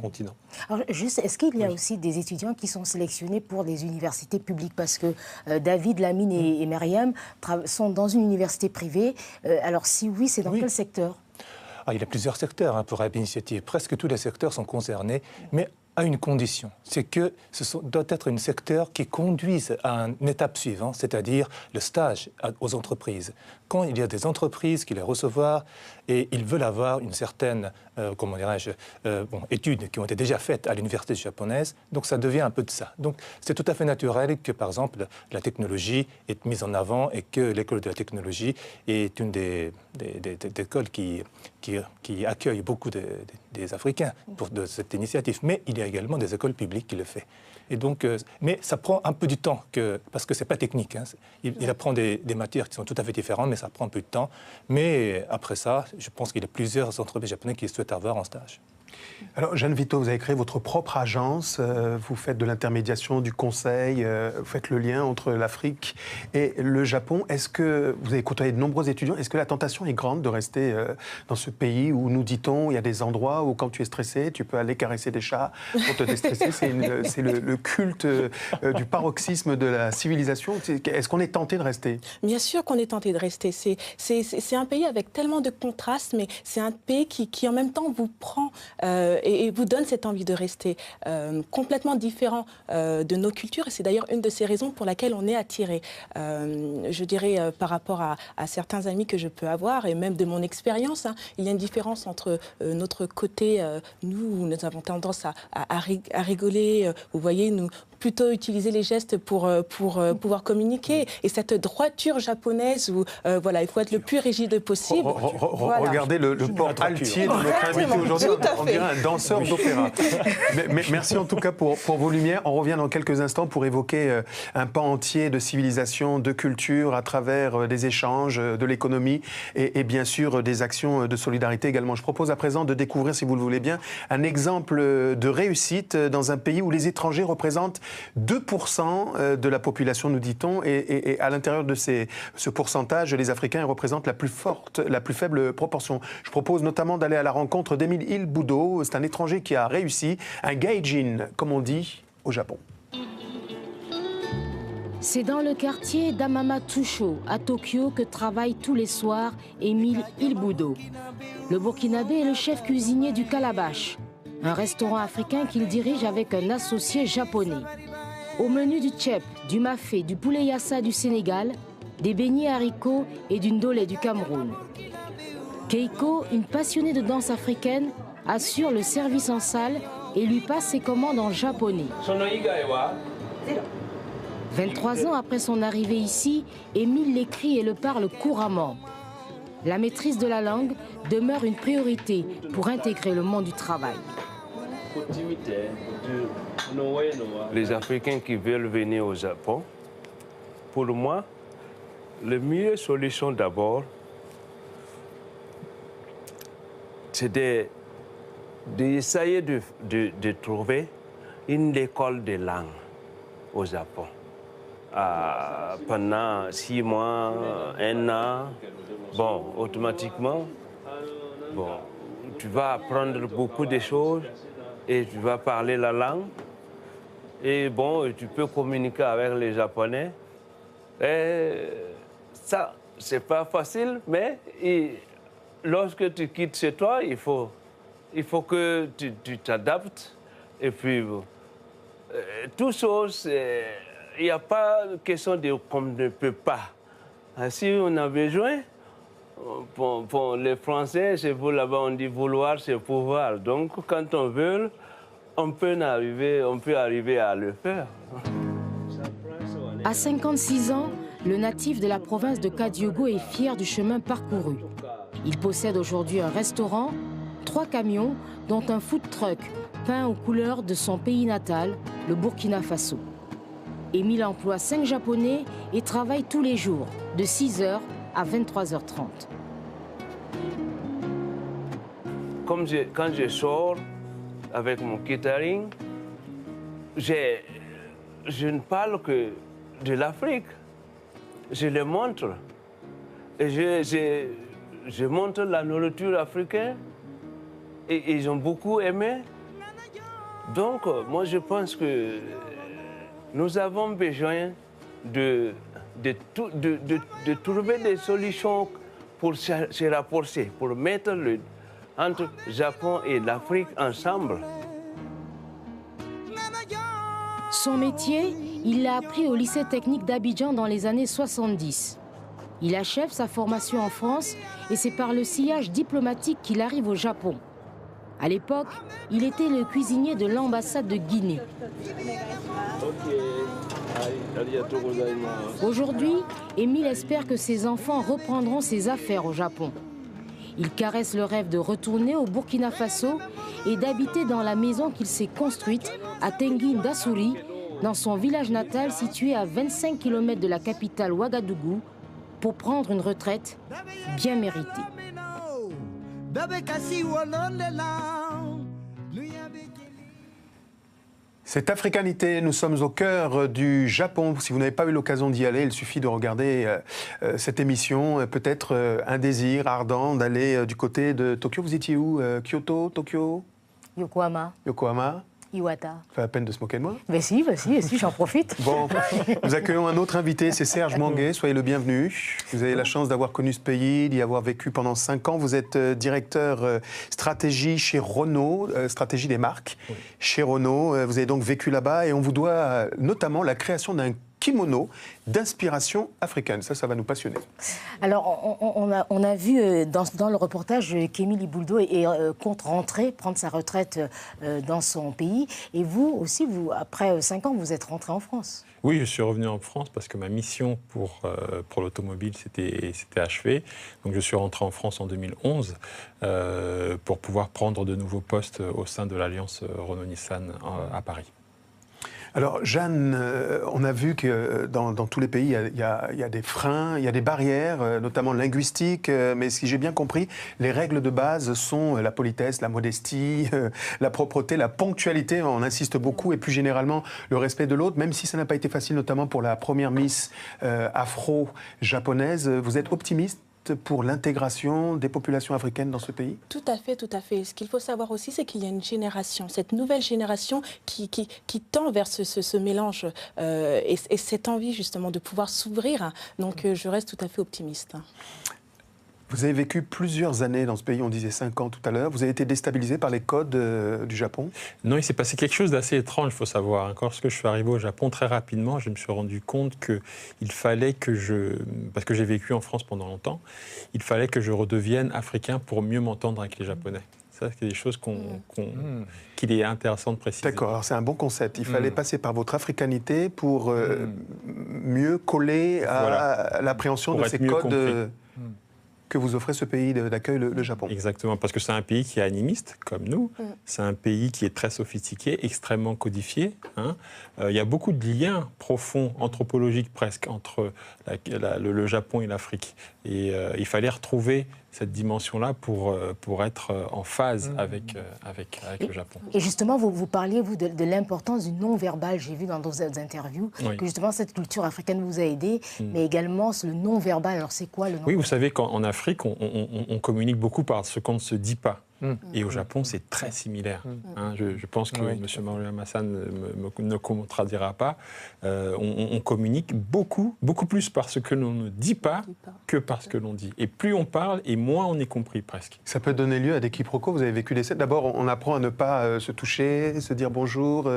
continents. Alors, juste, est-ce qu'il y a aussi des étudiants qui sont sélectionnés pour des universités publiques? Parce que David, Lamine et Myriam sont dans une université privée. Alors, si oui, c'est dans quel secteur? Il y a plusieurs secteurs pour Abe Initiative. Presque tous les secteurs sont concernés, mais à une condition, c'est que doit être un secteur qui conduise à une étape suivante, c'est-à-dire le stage aux entreprises. Quand il y a des entreprises qui les reçoivent et ils veulent avoir une certaine, études qui ont été déjà faites à l'université japonaise, donc ça devient un peu de ça. Donc c'est tout à fait naturel que, par exemple, la technologie est mise en avant et que l'école de la technologie est une des écoles qui qui accueille beaucoup des Africains de cette initiative. Mais il y a également des écoles publiques qui le font. Et donc, mais ça prend un peu du temps, parce que ce n'est pas technique. Hein. Il apprend des matières qui sont tout à fait différentes, mais ça prend un peu de temps. Mais après ça, je pense qu'il y a plusieurs entreprises japonaises qui souhaitent avoir un stage. Alors, Jeanne Vito, vous avez créé votre propre agence, vous faites de l'intermédiation, du conseil, vous faites le lien entre l'Afrique et le Japon. Est-ce que vous avez côtoyé de nombreux étudiants? Est-ce que la tentation est grande de rester dans ce pays où, nous dit-on, il y a des endroits où, quand tu es stressé, tu peux aller caresser des chats pour te déstresser? C'est le culte du paroxysme de la civilisation. Est-ce qu'on est tenté de rester? Bien sûr qu'on est tenté de rester. C'est un pays avec tellement de contrastes, mais c'est un pays qui en même temps vous prend et vous donne cette envie de rester, complètement différent de nos cultures. Et c'est d'ailleurs une de ces raisons pour laquelle on est attiré. Je dirais par rapport à certains amis que je peux avoir, et même de mon expérience, hein, il y a une différence entre notre côté, nous avons tendance à rigoler, vous voyez, nous plutôt utiliser les gestes pour pouvoir communiquer. Et cette droiture japonaise où voilà, il faut être le plus rigide possible. Voilà. Regardez le port altier de notre invité aujourd'hui. On dirait un danseur d'opéra. Merci en tout cas pour vos lumières. On revient dans quelques instants pour évoquer un pan entier de civilisation, de culture, à travers des échanges, de l'économie et bien sûr des actions de solidarité également. Je propose à présent de découvrir, si vous le voulez bien, un exemple de réussite dans un pays où les étrangers représentent 2% de la population, nous dit-on, et à l'intérieur de ce pourcentage, les Africains représentent la plus faible proportion. Je propose notamment d'aller à la rencontre d'Émile Ilbudo. C'est un étranger qui a réussi, un gaijin, comme on dit au Japon. C'est dans le quartier d'Amama-Tusho, à Tokyo, que travaille tous les soirs Émile Ilbudo. Le Burkinabé est le chef cuisinier du Calabash, un restaurant africain qu'il dirige avec un associé japonais. Au menu du tchèp, du mafé, du poulet yassa du Sénégal, des beignets haricots et d'une ndolé du Cameroun. Keiko, une passionnée de danse africaine, assure le service en salle et lui passe ses commandes en japonais. 23 ans après son arrivée ici, Émile l'écrit et le parle couramment. La maîtrise de la langue demeure une priorité pour intégrer le monde du travail. Les Africains qui veulent venir au Japon, pour moi, la meilleure solution d'abord, c'est d'essayer de trouver une école de langue au Japon. Pendant 6 mois, 1 an, bon, automatiquement, bon, tu vas apprendre beaucoup de choses et tu vas parler la langue. Et bon, tu peux communiquer avec les Japonais. Et ça, c'est pas facile, mais lorsque tu quittes chez toi, il faut que tu t'adaptes. Et puis, tout chose, il n'y a pas de question de qu'on ne peut pas. Si on a besoin, pour les Français, chez vous là-bas, on dit vouloir, c'est pouvoir. Donc, quand on veut, on peut arriver à le faire. À 56 ans, le natif de la province de Kadiogo est fier du chemin parcouru. Il possède aujourd'hui un restaurant, 3 camions, dont un food truck peint aux couleurs de son pays natal, le Burkina Faso. Émile emploie 5 Japonais et travaille tous les jours, de 6h à 23h30. Quand je sors avec mon catering, je ne parle que de l'Afrique. Je le montre. Et je montre la nourriture africaine. Et ils ont beaucoup aimé. Donc, moi, je pense que nous avons besoin de trouver des solutions pour se rapprocher, pour mettre entre le Japon et l'Afrique ensemble. Son métier, il l'a appris au lycée technique d'Abidjan dans les années 70. Il achève sa formation en France et c'est par le sillage diplomatique qu'il arrive au Japon. À l'époque, il était le cuisinier de l'ambassade de Guinée. Aujourd'hui, Émile espère que ses enfants reprendront ses affaires au Japon. Il caresse le rêve de retourner au Burkina Faso et d'habiter dans la maison qu'il s'est construite à Tenguine d'Assouri, dans son village natal situé à 25 km de la capitale Ouagadougou, pour prendre une retraite bien méritée. Cette africanité, nous sommes au cœur du Japon. Si vous n'avez pas eu l'occasion d'y aller, il suffit de regarder cette émission. Peut-être un désir ardent d'aller du côté de Tokyo. Vous étiez où? Kyoto, Tokyo? Yokohama. Yokohama. Iwata. Ça fait la peine de se moquer de moi? Mais si, j'en profite. Bon, nous accueillons un autre invité, c'est Serge Manguet. Soyez le bienvenu. Vous avez la chance d'avoir connu ce pays, d'y avoir vécu pendant 5 ans. Vous êtes directeur stratégie chez Renault, stratégie des marques chez Renault. Vous avez donc vécu là-bas et on vous doit notamment la création d'un kimono d'inspiration africaine. Ça va nous passionner. Alors, on a vu dans le reportage qu'Émilie Bouldo compte rentrer, prendre sa retraite dans son pays. Et vous aussi, après 5 ans, vous êtes rentré en France. Oui, je suis revenu en France parce que ma mission pour l'automobile s'était achevée. Donc je suis rentré en France en 2011 pour pouvoir prendre de nouveaux postes au sein de l'Alliance Renault-Nissan à Paris. Alors, Jeanne, on a vu que dans tous les pays, il y a des freins, il y a des barrières, notamment linguistiques. Mais si j'ai bien compris, les règles de base sont la politesse, la modestie, la propreté, la ponctualité. On insiste beaucoup et plus généralement le respect de l'autre, même si ça n'a pas été facile, notamment pour la première Miss afro-japonaise. Vous êtes optimiste pour l'intégration des populations africaines dans ce pays? Tout à fait, tout à fait. Ce qu'il faut savoir aussi, c'est qu'il y a une génération, cette nouvelle génération qui tend vers ce mélange et cette envie justement de pouvoir s'ouvrir. Donc je reste tout à fait optimiste. Vous avez vécu plusieurs années dans ce pays, on disait 5 ans tout à l'heure. Vous avez été déstabilisé par les codes du Japon? Non, il s'est passé quelque chose d'assez étrange, il faut savoir. Lorsque je suis arrivé au Japon, très rapidement, je me suis rendu compte qu'il fallait que parce que j'ai vécu en France pendant longtemps, il fallait que je redevienne africain pour mieux m'entendre avec les Japonais. Ça, c'est des choses qu'il est intéressant de préciser. D'accord, alors c'est un bon concept. Il fallait passer par votre africanité pour mieux coller à l'appréhension de ces codes que vous offrez ce pays d'accueil, le Japon. Exactement, parce que c'est un pays qui est animiste, comme nous. C'est un pays qui est très sophistiqué, extrêmement codifié. Il y a beaucoup de liens profonds, anthropologiques presque, entre le Japon et l'Afrique. Et il fallait retrouver cette dimension-là pour être en phase avec le Japon. Et justement, vous parliez de l'importance du non-verbal. J'ai vu dans d'autres interviews que justement cette culture africaine vous a aidé, mais également le non-verbal. Alors c'est quoi le non-verbal? Oui, vous savez qu'en Afrique, on communique beaucoup par ce qu'on ne se dit pas. Et au Japon, c'est très similaire. Je pense que M. Mario Massan ne contredira pas. On communique beaucoup plus par ce que l'on ne dit pas que par ce que l'on dit. Et plus on parle, et moins on est compris presque. Ça peut donner lieu à des quiproquos. Vous avez vécu des scènes. D'abord, on apprend à ne pas se toucher, se dire bonjour,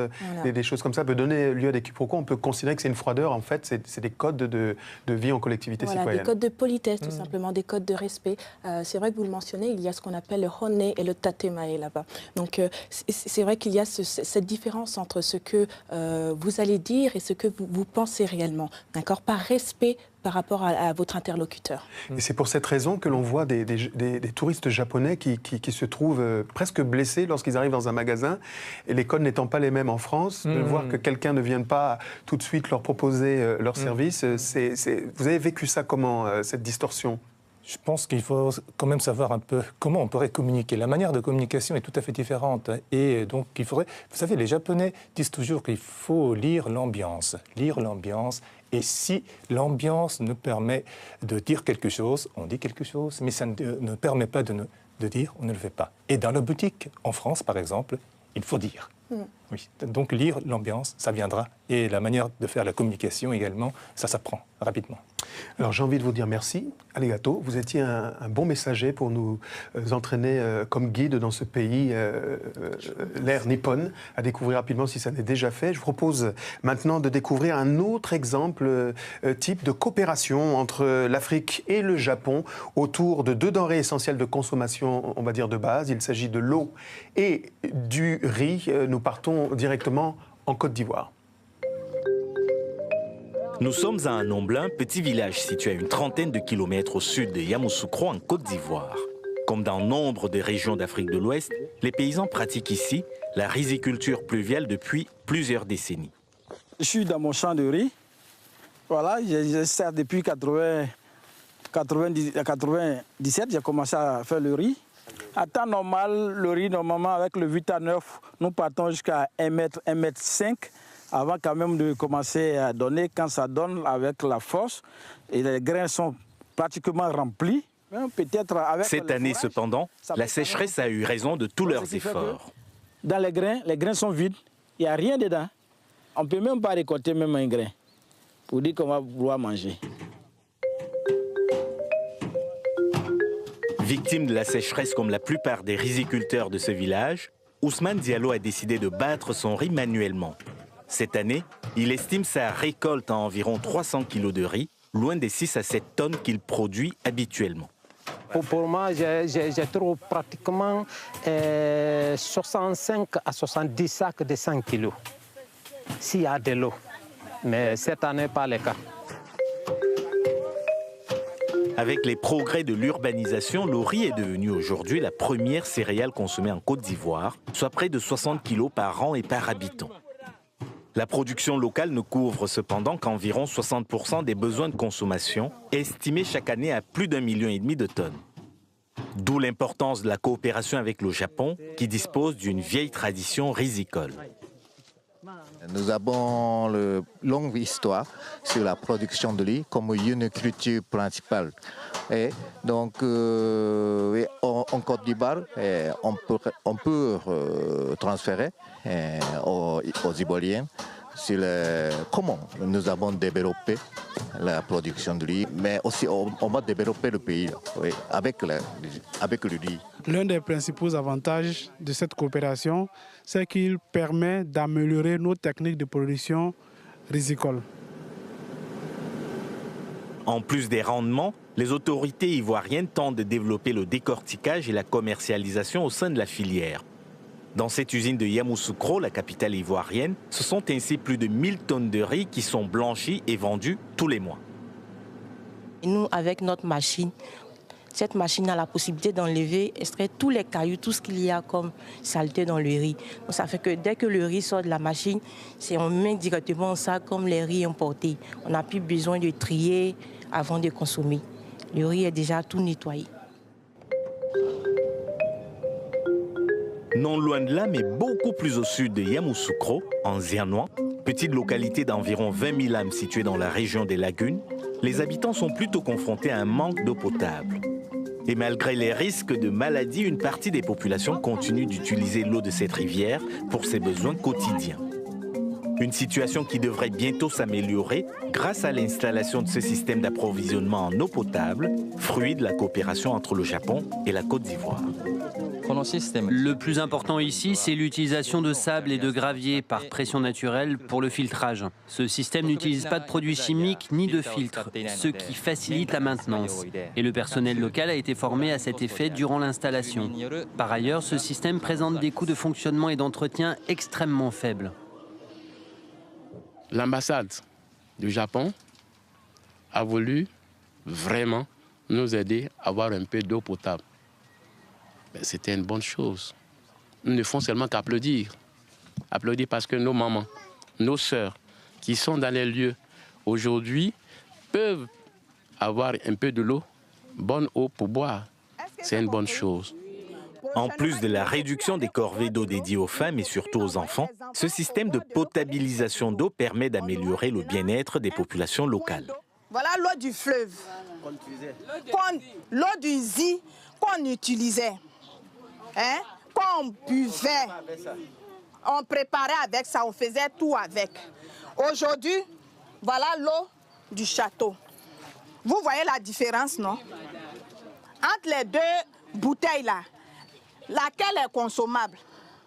des choses comme ça peut donner lieu à des quiproquos. On peut considérer que c'est une froideur. En fait, c'est des codes de vie en collectivité citoyenne. Des codes de politesse, tout simplement, des codes de respect. C'est vrai que vous le mentionnez, il y a ce qu'on appelle le honne et le tatemae là-bas. Donc, c'est vrai qu'il y a cette différence entre ce que vous allez dire et ce que vous pensez réellement, d'accord, par respect par rapport à votre interlocuteur. Et c'est pour cette raison que l'on voit des touristes japonais qui se trouvent presque blessés lorsqu'ils arrivent dans un magasin, et les codes n'étant pas les mêmes en France, de voir que quelqu'un ne vienne pas tout de suite leur proposer leur service. Vous avez vécu ça comment, cette distorsion? Je pense qu'il faut quand même savoir un peu comment on pourrait communiquer. La manière de communication est tout à fait différente. Et donc, il faudrait... Vous savez, les Japonais disent toujours qu'il faut lire l'ambiance. Lire l'ambiance. Et si l'ambiance nous permet de dire quelque chose, on dit quelque chose. Mais ça ne permet pas de dire, on ne le fait pas. Et dans la boutique, en France, par exemple, il faut dire. Oui. Donc, lire l'ambiance, ça viendra. Et la manière de faire la communication également, ça s'apprend rapidement. Alors j'ai envie de vous dire merci, Arigato. Vous étiez un bon messager pour nous entraîner comme guide dans ce pays, l'ère nippone, à découvrir rapidement si ça n'est déjà fait. Je vous propose maintenant de découvrir un autre exemple type de coopération entre l'Afrique et le Japon autour de 2 denrées essentielles de consommation, on va dire de base. Il s'agit de l'eau et du riz. Nous partons directement en Côte d'Ivoire. Nous sommes à un Nomblin, petit village situé à une trentaine de kilomètres au sud de Yamoussoukro en Côte d'Ivoire. Comme dans nombre de régions d'Afrique de l'Ouest, les paysans pratiquent ici la riziculture pluviale depuis plusieurs décennies. Je suis dans mon champ de riz. Voilà, je sers depuis 97, j'ai commencé à faire le riz. À temps normal, le riz, normalement, avec le 8 à 9, nous partons jusqu'à 1 mètre, 1,5 mètre avant quand même de commencer à donner. Quand ça donne avec la force, et les grains sont pratiquement remplis. Cette année, cependant, la sécheresse a eu raison de tous leurs efforts. Dans les grains sont vides, il n'y a rien dedans. On ne peut même pas récolter même un grain pour dire qu'on va pouvoir manger. Victime de la sécheresse comme la plupart des riziculteurs de ce village, Ousmane Diallo a décidé de battre son riz manuellement. Cette année, il estime sa récolte à environ 300 kg de riz, loin des 6 à 7 tonnes qu'il produit habituellement. Pour moi, j'ai trouvé pratiquement 65 à 70 sacs de 100 kg, s'il y a de l'eau. Mais cette année, pas le cas. Avec les progrès de l'urbanisation, le riz est devenu aujourd'hui la première céréale consommée en Côte d'Ivoire, soit près de 60 kg par an et par habitant. La production locale ne couvre cependant qu'environ 60% des besoins de consommation, estimés chaque année à plus d'1,5 million de tonnes. D'où l'importance de la coopération avec le Japon, qui dispose d'une vieille tradition rizicole. Nous avons une longue histoire sur la production de riz comme une culture principale. Et donc, en Côte d'Ivoire, on peut transférer aux Ivoiriens sur comment nous avons développé la production de riz, mais aussi on va développer le pays avec le riz. L'un des principaux avantages de cette coopération, c'est qu'il permet d'améliorer nos techniques de production rizicole. En plus des rendements, les autorités ivoiriennes tentent de développer le décortiquage et la commercialisation au sein de la filière. Dans cette usine de Yamoussoukro, la capitale ivoirienne, ce sont ainsi plus de 1000 tonnes de riz qui sont blanchies et vendues tous les mois. Et nous, avec notre machine, cette machine a la possibilité d'enlever, extraire tous les cailloux, tout ce qu'il y a comme saleté dans le riz. Donc ça fait que dès que le riz sort de la machine, on met directement ça comme les riz importés. On n'a plus besoin de trier avant de consommer. Le riz est déjà tout nettoyé. Non loin de là, mais beaucoup plus au sud de Yamoussoukro, en Zianois, petite localité d'environ 20 000 âmes située dans la région des lagunes, les habitants sont plutôt confrontés à un manque d'eau potable. Et malgré les risques de maladies, une partie des populations continue d'utiliser l'eau de cette rivière pour ses besoins quotidiens. Une situation qui devrait bientôt s'améliorer grâce à l'installation de ce système d'approvisionnement en eau potable, fruit de la coopération entre le Japon et la Côte d'Ivoire. Le plus important ici, c'est l'utilisation de sable et de gravier par pression naturelle pour le filtrage. Ce système n'utilise pas de produits chimiques ni de filtres, ce qui facilite la maintenance. Et le personnel local a été formé à cet effet durant l'installation. Par ailleurs, ce système présente des coûts de fonctionnement et d'entretien extrêmement faibles. L'ambassade du Japon a voulu vraiment nous aider à avoir un peu d'eau potable. C'était une bonne chose. Nous ne font seulement qu'applaudir. Applaudir parce que nos mamans, nos sœurs qui sont dans les lieux aujourd'hui peuvent avoir un peu de l'eau, bonne eau pour boire. C'est une bonne chose. En plus de la réduction des corvées d'eau dédiées aux femmes et surtout aux enfants, ce système de potabilisation d'eau permet d'améliorer le bien-être des populations locales. Voilà l'eau du fleuve, l'eau du Zi qu'on utilisait, qu'on buvait, on préparait avec ça, on faisait tout avec. Aujourd'hui, voilà l'eau du château. Vous voyez la différence, non? Entre les deux bouteilles là, laquelle est consommable?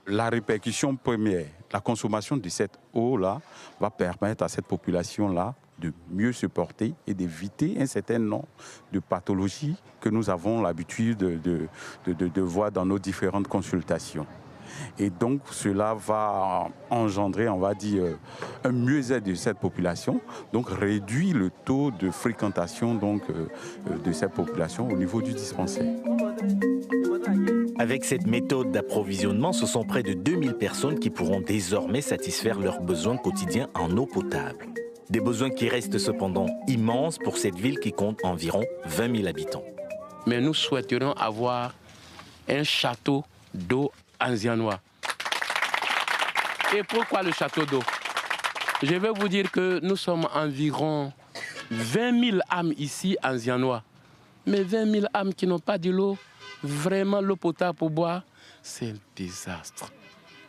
La répercussion première, la consommation de cette eau-là va permettre à cette population-là de mieux se porter et d'éviter un certain nombre de pathologies que nous avons l'habitude de voir dans nos différentes consultations. Et donc, cela va engendrer, on va dire, un mieux-être de cette population, donc réduire le taux de fréquentation donc, de cette population au niveau du dispensaire. Avec cette méthode d'approvisionnement, ce sont près de 2000 personnes qui pourront désormais satisfaire leurs besoins quotidiens en eau potable. Des besoins qui restent cependant immenses pour cette ville qui compte environ 20 000 habitants. Mais nous souhaiterions avoir un château d'eau en Zianois. Et pourquoi le château d'eau? Je vais vous dire que nous sommes environ 20 000 âmes ici en Zianois. Mais 20 000 âmes qui n'ont pas de l'eau, vraiment l'eau potable pour boire, c'est un désastre.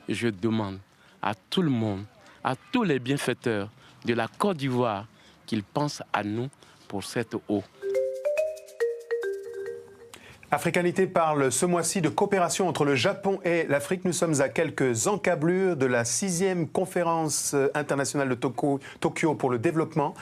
Je demande à tout le monde, à tous les bienfaiteurs de la Côte d'Ivoire qu'ils pensent à nous pour cette eau. Africanité parle ce mois-ci de coopération entre le Japon et l'Afrique. Nous sommes à quelques encablures de la 6e conférence internationale de Tokyo pour le développement.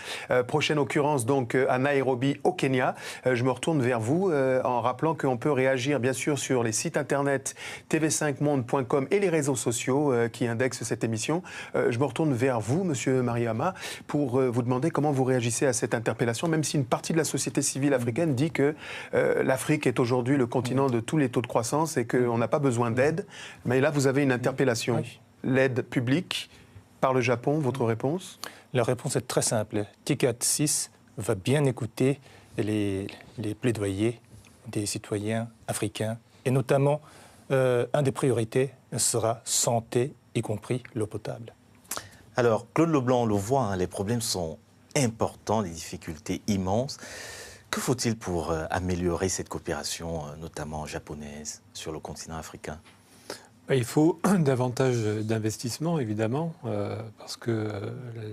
Prochaine occurrence donc à Nairobi au Kenya. Je me retourne vers vous en rappelant qu'on peut réagir bien sûr sur les sites internet tv5monde.com et les réseaux sociaux qui indexent cette émission. Je me retourne vers vous, Monsieur Mariama, pour vous demander comment vous réagissez à cette interpellation, même si une partie de la société civile africaine dit que l'Afrique est aujourd'hui le continent de tous les taux de croissance et qu'on n'a pas besoin d'aide. Mais là, vous avez une interpellation. Oui. L'aide publique par le Japon, votre réponse? La réponse est très simple. TICAD 6 va bien écouter les plaidoyers des citoyens africains. Et notamment, un des priorités sera santé, y compris l'eau potable. Alors, Claude Leblanc, on le voit, hein, les problèmes sont importants, les difficultés immenses. Que faut-il pour améliorer cette coopération, notamment japonaise, sur le continent africain? Il faut davantage d'investissement, évidemment, parce que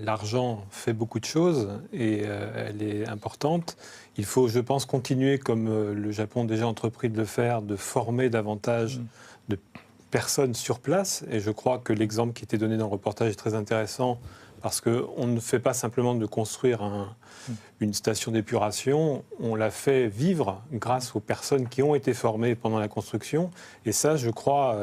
l'argent fait beaucoup de choses et elle est importante. Il faut, je pense, continuer, comme le Japon a déjà entrepris de le faire, de former davantage de personnes sur place. Et je crois que l'exemple qui était donné dans le reportage est très intéressant, parce qu'on ne fait pas simplement de construire une station d'épuration, on l'a fait vivre grâce aux personnes qui ont été formées pendant la construction. Et ça, je crois,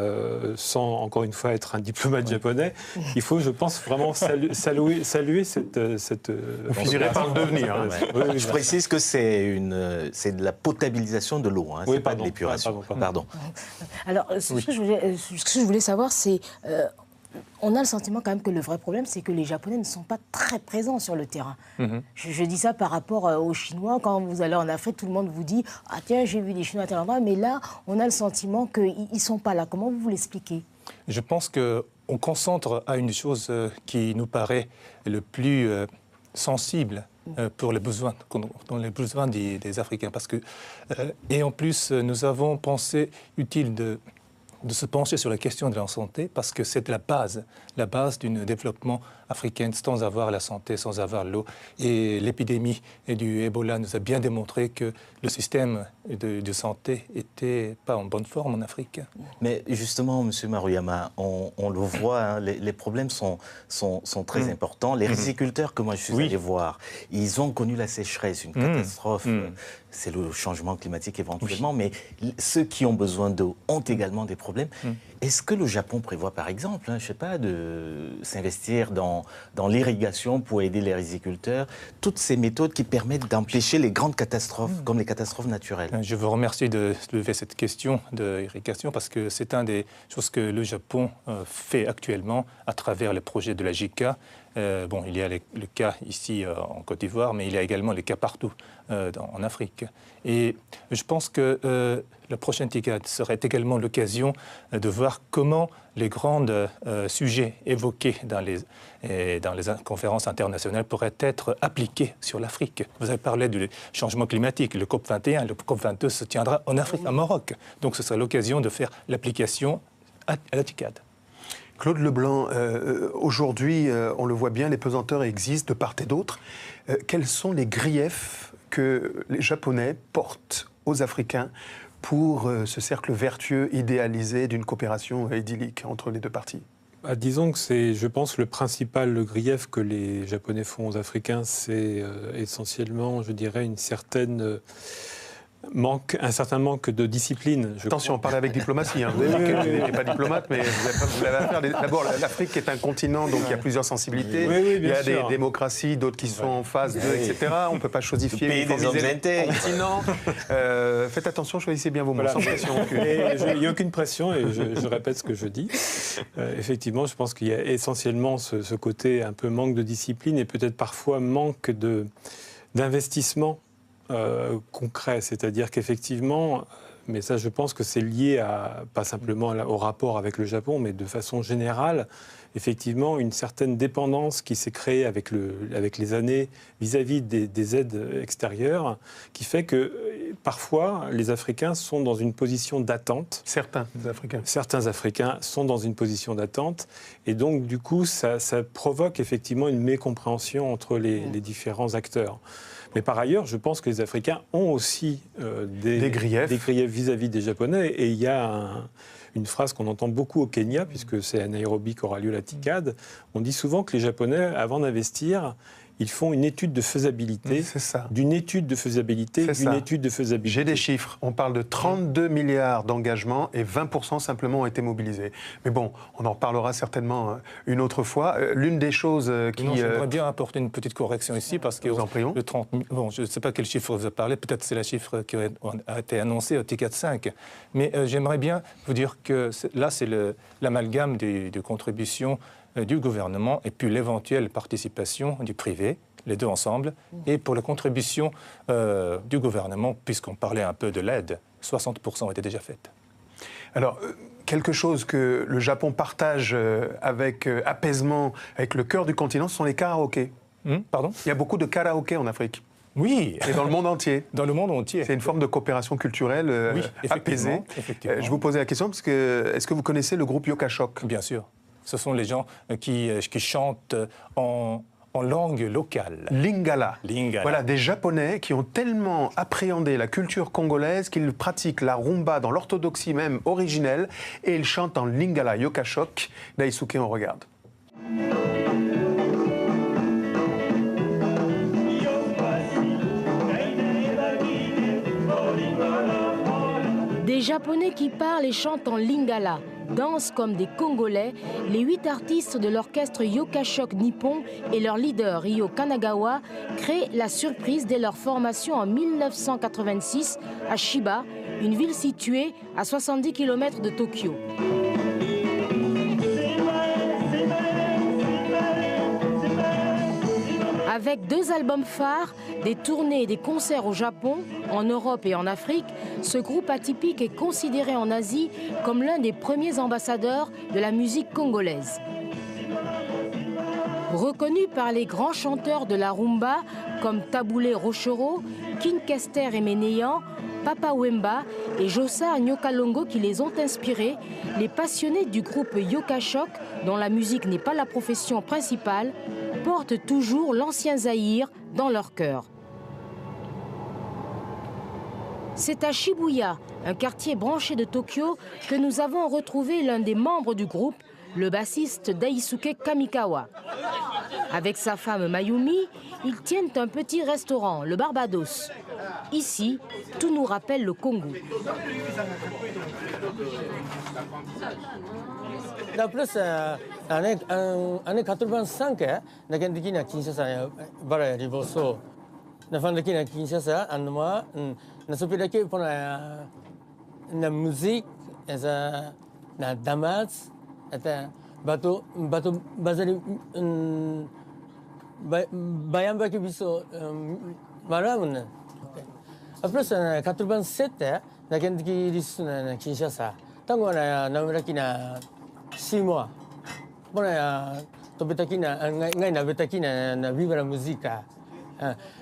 sans encore une fois être un diplomate japonais, il faut, je pense, vraiment saluer cette on finirait par le devenir. Hein. Oui, je précise que c'est de la potabilisation de l'eau, hein, c'est pas de l'épuration. Pardon. Alors, ce que je voulais savoir, c'est... on a le sentiment quand même que le vrai problème, c'est que les Japonais ne sont pas très présents sur le terrain. Je dis ça par rapport aux Chinois. Quand vous allez en Afrique, tout le monde vous dit « Ah tiens, j'ai vu des Chinois à tel endroit », mais là, on a le sentiment qu'ils ne sont pas là. Comment vous l'expliquez? Je pense qu'on concentre à une chose qui nous paraît le plus sensible pour les besoins, des Africains. Parce que, et en plus, nous avons pensé utile de se pencher sur la question de la santé, parce que c'est la base d'un développement africain. Sans avoir la santé, sans avoir l'eau. Et l'épidémie du Ebola nous a bien démontré que le système de santé n'était pas en bonne forme en Afrique. Mais justement, M. Maruyama, on le voit, hein, les problèmes sont très importants. Les riziculteurs que moi je suis allé voir, ils ont connu la sécheresse, une catastrophe. C'est le changement climatique éventuellement, mais ceux qui ont besoin d'eau ont également des problèmes. Est-ce que le Japon prévoit, par exemple, je ne sais pas, de s'investir dans l'irrigation pour aider les riziculteurs, toutes ces méthodes qui permettent d'empêcher les grandes catastrophes, comme les catastrophes naturelles? Je vous remercie de lever cette question d'irrigation, parce que c'est une des choses que le Japon fait actuellement à travers le projet de la JICA. Il y a le cas ici en Côte d'Ivoire, mais il y a également les cas partout en Afrique. Et je pense que la prochaine TICAD serait également l'occasion de voir comment les grands sujets évoqués dans les conférences internationales pourraient être appliqués sur l'Afrique. Vous avez parlé du changement climatique, le COP21, le COP22 se tiendra en Afrique, à Maroc. Donc ce serait l'occasion de faire l'application à la TICAD. Claude Leblanc, aujourd'hui, on le voit bien, les pesanteurs existent de part et d'autre. Quels sont les griefs que les Japonais portent aux Africains pour ce cercle vertueux idéalisé d'une coopération idyllique entre les deux parties? Disons que c'est, je pense, le principal grief que les Japonais font aux Africains, c'est essentiellement, je dirais, une certaine manque, un certain manque de discipline. Attention, on parle avec diplomatie. Vous avez dit que vous n'étiez pas diplomate, mais vous avez affaire. D'abord, l'Afrique est un continent, donc il y a plusieurs sensibilités. Il y a des démocraties, d'autres qui sont en phase d'eux, etc. On ne peut pas chosifier, uniformiser le continent. Faites attention, choisissez bien vos mots, sans pression. Il n'y a aucune pression, et je répète ce que je dis. Effectivement, je pense qu'il y a essentiellement ce côté un peu manque de discipline et peut-être parfois manque d'investissement concret. C'est-à-dire qu'effectivement, mais ça je pense que c'est lié pas simplement au rapport avec le Japon, mais de façon générale, effectivement, une certaine dépendance qui s'est créée avec les années vis-à-vis des aides extérieures, qui fait que parfois les Africains sont dans une position d'attente. Certains Africains sont dans une position d'attente, et donc du coup ça provoque effectivement une mécompréhension entre les différents acteurs. Mais par ailleurs, je pense que les Africains ont aussi des griefs vis-à-vis des Japonais. Et il y a une phrase qu'on entend beaucoup au Kenya, puisque c'est à Nairobi qu'aura lieu la TICAD. On dit souvent que les Japonais, avant d'investir, ils font une étude de faisabilité. C'est ça. D'une étude de faisabilité, d'une étude de faisabilité. J'ai des chiffres. On parle de 32 milliards d'engagements et 20% simplement ont été mobilisés. Mais bon, on en reparlera certainement une autre fois. L'une des choses qui... J'aimerais bien apporter une petite correction ici, parce que le 30 000, bon, je ne sais pas quel chiffre vous parlez, peut-être c'est le chiffre qui a été annoncé au TICAD 5. Mais j'aimerais bien vous dire que là, c'est l'amalgame des contributions du gouvernement et puis l'éventuelle participation du privé, les deux ensemble. Et pour la contribution du gouvernement, puisqu'on parlait un peu de l'aide, 60% étaient déjà faites. Alors, quelque chose que le Japon partage avec apaisement, avec le cœur du continent, ce sont les karaokés. Pardon ? Il y a beaucoup de karaokés en Afrique. Oui. Et dans le monde entier. Dans le monde entier. C'est une forme de coopération culturelle apaisée. Effectivement. Je vous posais la question parce que est-ce que vous connaissez le groupe Yokashok ? Bien sûr. Ce sont les gens qui chantent en langue locale. Lingala. Voilà, des Japonais qui ont tellement appréhendé la culture congolaise qu'ils pratiquent la rumba dans l'orthodoxie même originelle et ils chantent en Lingala. Yokashok. Daisuke, on regarde. Des Japonais qui parlent et chantent en Lingala, dansent comme des Congolais, les 8 artistes de l'orchestre Yokashok Nippon et leur leader Ryo Kanagawa créent la surprise dès leur formation en 1986 à Chiba, une ville située à 70 km de Tokyo. Avec 2 albums phares, des tournées et des concerts au Japon, en Europe et en Afrique, ce groupe atypique est considéré en Asie comme l'un des premiers ambassadeurs de la musique congolaise. Reconnu par les grands chanteurs de la rumba comme Taboulé Rochero, King Kester Emeneyan, Papa Wemba et Josa Nyokalongo qui les ont inspirés, les passionnés du groupe Yokashok, dont la musique n'est pas la profession principale, portent toujours l'ancien Zaïre dans leur cœur. C'est à Shibuya, un quartier branché de Tokyo, que nous avons retrouvé l'un des membres du groupe, le bassiste Daisuke Kamikawa. Avec sa femme Mayumi, ils tiennent un petit restaurant, le Barbados. Ici, tout nous rappelle le Congo. D'après année 85, na kendiki na Kinshasa bara riboso na fandaki na Kinshasa anma na sopirake pona na musique esa na damas eta bato bazali bayamba ke biso maramna. Après 87 na kendiki risu na Kinshasa tango na namraki na 6 mois. Bon, ngai na betaki na viva la musica.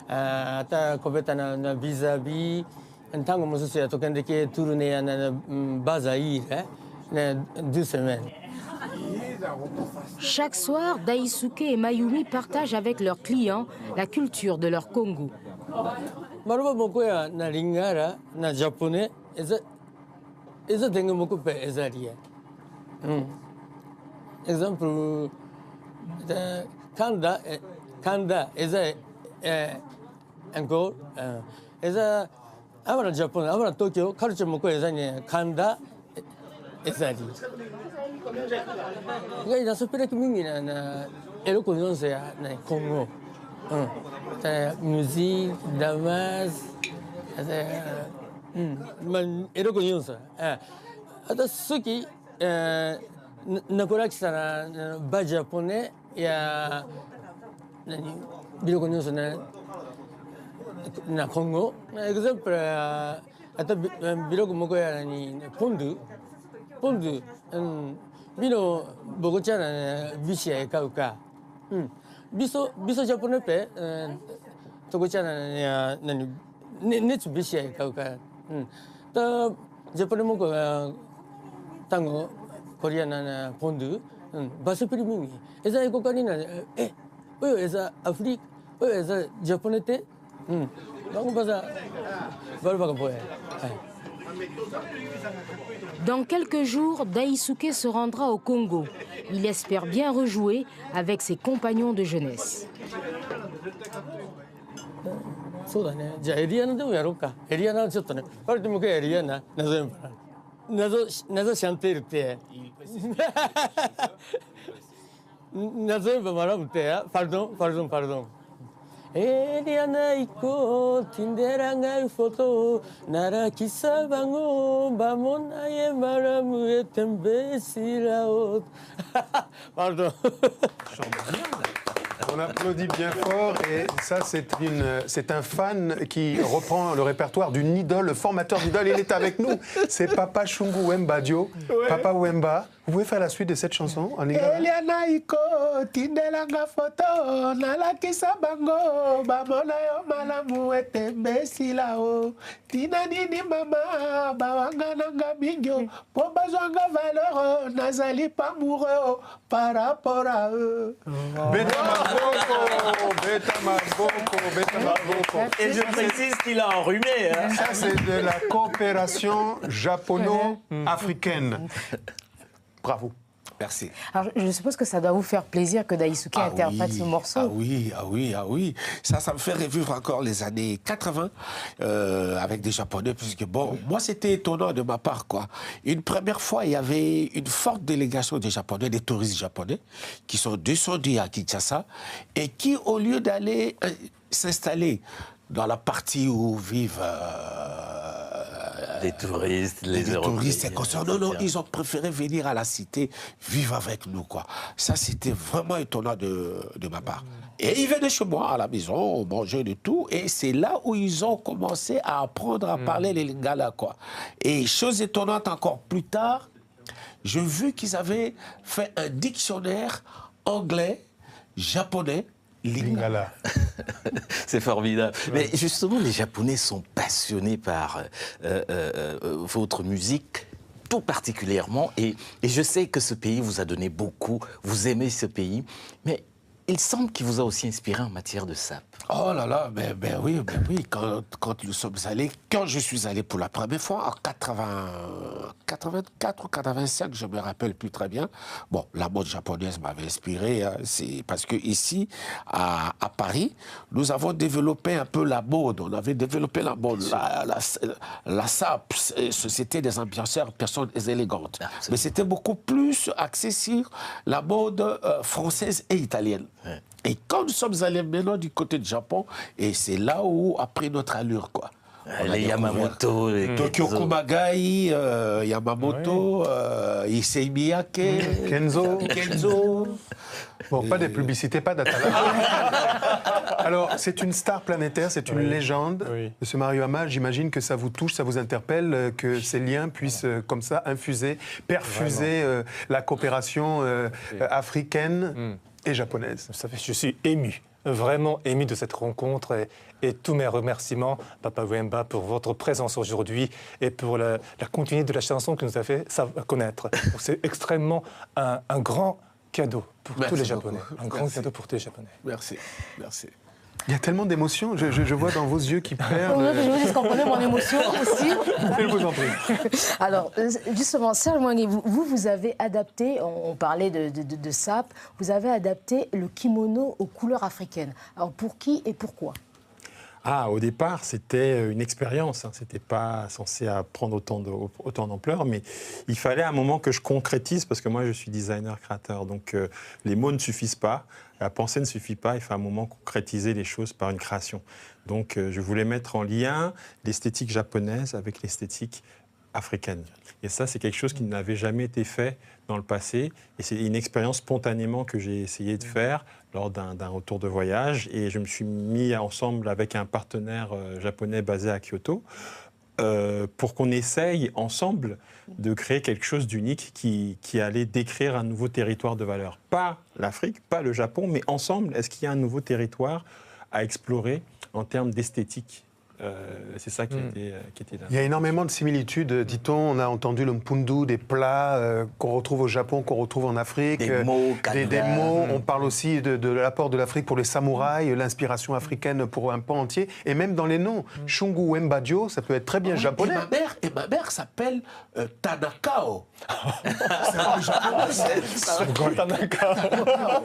Ata kobeta na vis-à-vis ntango mosusu ya tokendeki tourner na Bazaïre na 2 semaines. Chaque soir, Daisuke et Mayumi partagent avec leurs clients la culture de leur Congo. Maruba moko ya na lingara na japonais eza dengue moko pe ezalia. Exemple, Kanda is encore is Abra Japon, abra Tokyo, culture mo ko ezani kanda ezali. Gaya na supera kimingi na elo ko non se na Congo. Musique, damas, man elo ko non se. Ata suki nakoraki sana ba japonais ya nani bilo ko non se na Congo. Exemple, ata biloko moko ya nani pondu, bino bogocha na bishi ya kauka. Biso japonais pe togocha na nani netsu bishi ya kauka. Ta japonais moko tango Korea na pondu, baso piri mingi. Eza ekokani na oyo eza Afrique, oyo eza japonais te. Dans quelques jours, Daisuke se rendra au Congo. Il espère bien rejouer avec ses compagnons de jeunesse. Pardon. Eliana iko tindera ngai foto nara kisabango bamona ye maramu etembesila. Pardon. On applaudit bien fort et ça c'est un fan qui reprend le répertoire d'une idole, le formateur d'idole, il est avec nous. C'est Papa Shungu Wemba Dio. Ouais. Papa Wemba, vous pouvez faire la suite de cette chanson en Lingala? Eliana iko tindelanga foto nalakisa bango bamona yo malamu etembesila o tina nini mama bawanga nanga mingyo po bazwanga valeur nazali pas amoureux par rapport à eux. Beta Maboko. Et je précise qu'il a enrhumé. Hein. Ça, c'est de la coopération japono-africaine. Bravo. Merci. Alors, je suppose que ça doit vous faire plaisir que Daisuke interprète ce morceau. Ah oui. Ça me fait revivre encore les années 80 avec des Japonais, puisque bon, moi c'était étonnant de ma part, quoi. Une première fois, il y avait une forte délégation des Japonais, des touristes japonais, qui sont descendus à Kinshasa et qui, au lieu d'aller s'installer dans la partie où vivent les touristes, les touristes et consorts. Non, ils ont préféré venir à la cité, vivre avec nous, quoi. Ça, c'était vraiment étonnant de ma part. Et ils venaient chez moi à la maison, on mangeait de tout, et c'est là où ils ont commencé à apprendre à parler les lingala, quoi. Et chose étonnante encore plus tard, j'ai vu qu'ils avaient fait un dictionnaire anglais, japonais, Lingala. C'est formidable. Mais justement, les Japonais sont passionnés par votre musique, tout particulièrement. Et je sais que ce pays vous a donné beaucoup, vous aimez ce pays. Mais il semble qu'il vous a aussi inspiré en matière de sap. Oh là là, ben oui, quand nous sommes allés, quand je suis allé pour la première fois, en 84 ou 85, je me rappelle plus très bien. Bon, la mode japonaise m'avait inspiré, hein, c'est parce que ici, à Paris, nous avons développé un peu la mode. On avait développé la mode, la sap, c'était des ambianceurs, personnes élégantes. Absolument. Mais c'était beaucoup plus axé sur la mode française et italienne. Ouais. Et quand nous sommes allés maintenant du côté du Japon, et c'est là où a pris notre allure, quoi. Les Yamamoto, les Tokyo Kumagai, Yamamoto, Issei Miyake, Kenzo. Bon, pas des publicités, pas d'Atala. Alors, c'est une star planétaire, c'est une légende. Monsieur Mario Hamel, j'imagine que ça vous touche, ça vous interpelle, que ces liens puissent comme ça infuser, perfuser la coopération africaine et japonaise. Vous savez, je suis ému, vraiment ému de cette rencontre et tous mes remerciements, Papa Wemba, pour votre présence aujourd'hui et pour la continuité de la chanson que nous a fait connaître. C'est extrêmement un grand cadeau pour tous les Japonais. Un grand cadeau pour tous les Japonais. Merci. Il y a tellement d'émotions, je vois dans vos yeux qui perdent. Je vous dis comprenez mon émotion aussi. Je vous en prie. Alors, justement, Serge Mouangui, vous avez adapté, on parlait de sap, vous avez adapté le kimono aux couleurs africaines. Alors, pour qui et pourquoi ? Au départ, c'était une expérience. Hein. C'était pas censé prendre autant d'ampleur, mais il fallait un moment que je concrétise, parce que moi, je suis designer, créateur. Donc, les mots ne suffisent pas, la pensée ne suffit pas. Il faut un moment concrétiser les choses par une création. Donc, je voulais mettre en lien l'esthétique japonaise avec l'esthétique africaine. Et ça, c'est quelque chose qui n'avait jamais été fait dans le passé. Et c'est une expérience spontanément que j'ai essayé de faire lors d'un retour de voyage. Et je me suis mis ensemble avec un partenaire japonais basé à Kyoto pour qu'on essaye ensemble de créer quelque chose d'unique qui allait décrire un nouveau territoire de valeur. Pas l'Afrique, pas le Japon, mais ensemble, est-ce qu'il y a un nouveau territoire à explorer en termes d'esthétique? C'est ça qui était là. Il y a énormément de similitudes, dit-on. On a entendu le mpundu, des plats qu'on retrouve au Japon, qu'on retrouve en Afrique. Des mots, des mots. On parle aussi de l'apport de l'Afrique pour les samouraïs, l'inspiration africaine pour un pan entier. Et même dans les noms, Shungu Wembadio, ça peut être très bien japonais. Et ma mère s'appelle Tanakao. C'est un japonais. Tanakao.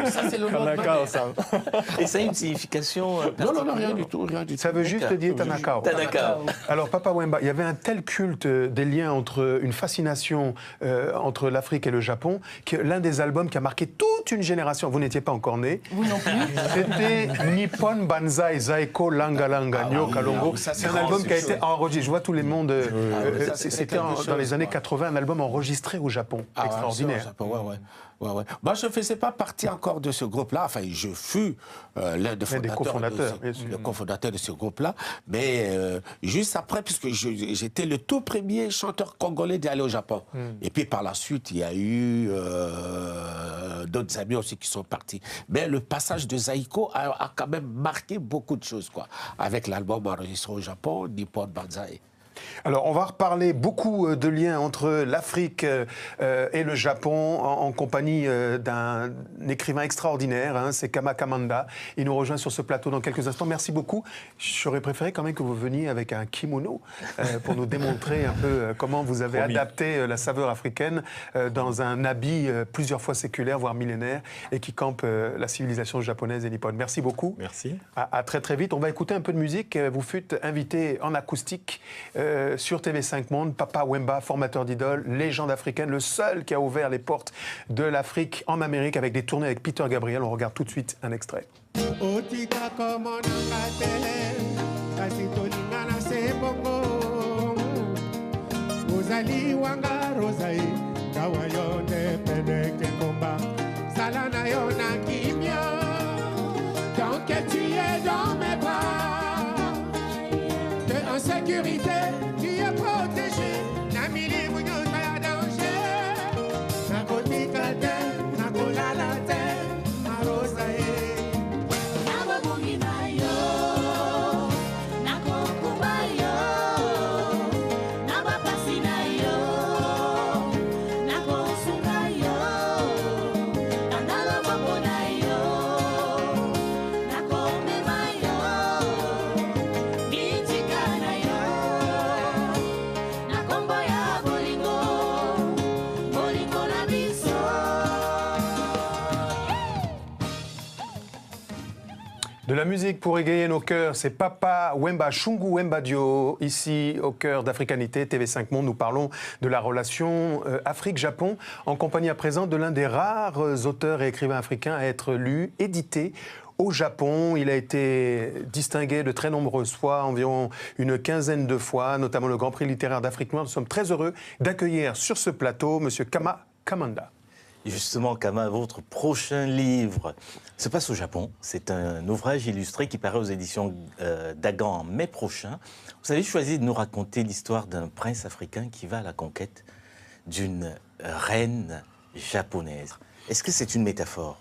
Ça, c'est le nom de ma mère. Et ça a une signification Non, rien du tout. Ça veut juste dire Tanakao. Alors, Papa Wemba, il y avait un tel culte des liens entre une fascination entre l'Afrique et le Japon que l'un des albums qui a marqué toute une génération, vous n'étiez pas encore né, c'était Nippon Banzai Zaiko Langa Langa Nyo Kalongo. C'est un album qui a été enregistré. Je vois tout le monde. C'était dans les années 80, un album enregistré au Japon. Extraordinaire. Ouais. Moi, je ne faisais pas partie encore de ce groupe-là. Enfin, je fus l'un des cofondateurs de ce groupe-là. Mais juste après, puisque j'étais le tout premier chanteur congolais d'y aller au Japon. Et puis, par la suite, il y a eu d'autres amis aussi qui sont partis. Mais le passage de Zaiko a quand même marqué beaucoup de choses, quoi. Avec l'album enregistré au Japon, Nippon Banzai. Alors, on va reparler beaucoup de liens entre l'Afrique et le Japon en compagnie d'un écrivain extraordinaire, hein, c'est Kama Kamanda. Il nous rejoint sur ce plateau dans quelques instants. Merci beaucoup. J'aurais préféré quand même que vous veniez avec un kimono pour nous démontrer un peu comment vous avez adapté la saveur africaine dans un habit plusieurs fois séculaire, voire millénaire, et qui campe la civilisation japonaise et nippone. Merci beaucoup. Merci. À très très vite. On va écouter un peu de musique. Vous fûtes invité en acoustique sur TV5 Monde, Papa Wemba, formateur d'idoles, légende africaine, le seul qui a ouvert les portes de l'Afrique en Amérique avec des tournées avec Peter Gabriel. On regarde tout de suite un extrait. En sécurité, tu es protégé. Namili Mounyoka ya danger. Nakoti kate, nakola la terre, marosa e. Nabamungi na yo, nakokuba yo, nabapasi na yo, nakosunga yo, nandala mambo na yo, nakomema yo. De la musique pour égayer nos cœurs, c'est Papa Wemba, Shungu Wembadio, ici au cœur d'Africanité, TV5 Monde. Nous parlons de la relation Afrique-Japon, en compagnie à présent de l'un des rares auteurs et écrivains africains à être lu, édité au Japon. Il a été distingué de très nombreuses fois, environ une quinzaine de fois, notamment le Grand Prix littéraire d'Afrique noire. Nous sommes très heureux d'accueillir sur ce plateau M. Kama Kamanda. Et justement, Kama, votre prochain livre se passe au Japon. C'est un ouvrage illustré qui paraît aux éditions Dagan en mai prochain. Vous avez choisi de nous raconter l'histoire d'un prince africain qui va à la conquête d'une reine japonaise. Est-ce que c'est une métaphore?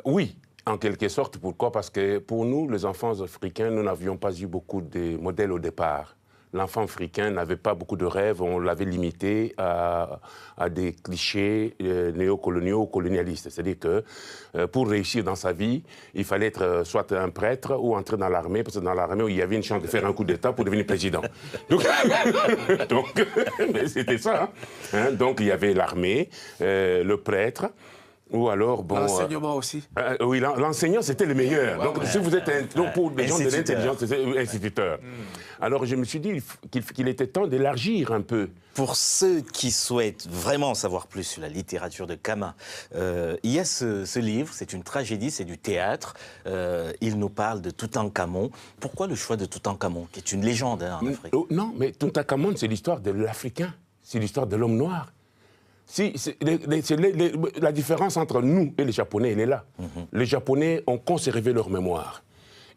Oui, en quelque sorte. Pourquoi? Parce que pour nous, les enfants africains, nous n'avions pas eu beaucoup de modèles au départ. L'enfant africain n'avait pas beaucoup de rêves, on l'avait limité à des clichés néocoloniaux, colonialistes. C'est-à-dire que pour réussir dans sa vie, il fallait être soit un prêtre ou entrer dans l'armée, parce que dans l'armée, il y avait une chance de faire un coup d'État pour devenir président. Donc c'était ça. Hein. Donc il y avait l'armée, le prêtre, Ou alors, bon... L'enseignement aussi. Oui, l'enseignant, c'était le meilleur. Donc, si vous êtes donc, pour les gens de l'intelligence, c'était instituteur. Alors, je me suis dit qu'il était temps d'élargir un peu. Pour ceux qui souhaitent vraiment en savoir plus sur la littérature de Kama, il y a ce livre, c'est une tragédie, c'est du théâtre. Il nous parle de Toutankhamon. Pourquoi le choix de Toutankhamon, qui est une légende en Afrique? Non, mais Toutankhamon, c'est l'histoire de l'Africain. C'est l'histoire de l'homme noir. La différence entre nous et les Japonais, elle est là. Les Japonais ont conservé leur mémoire.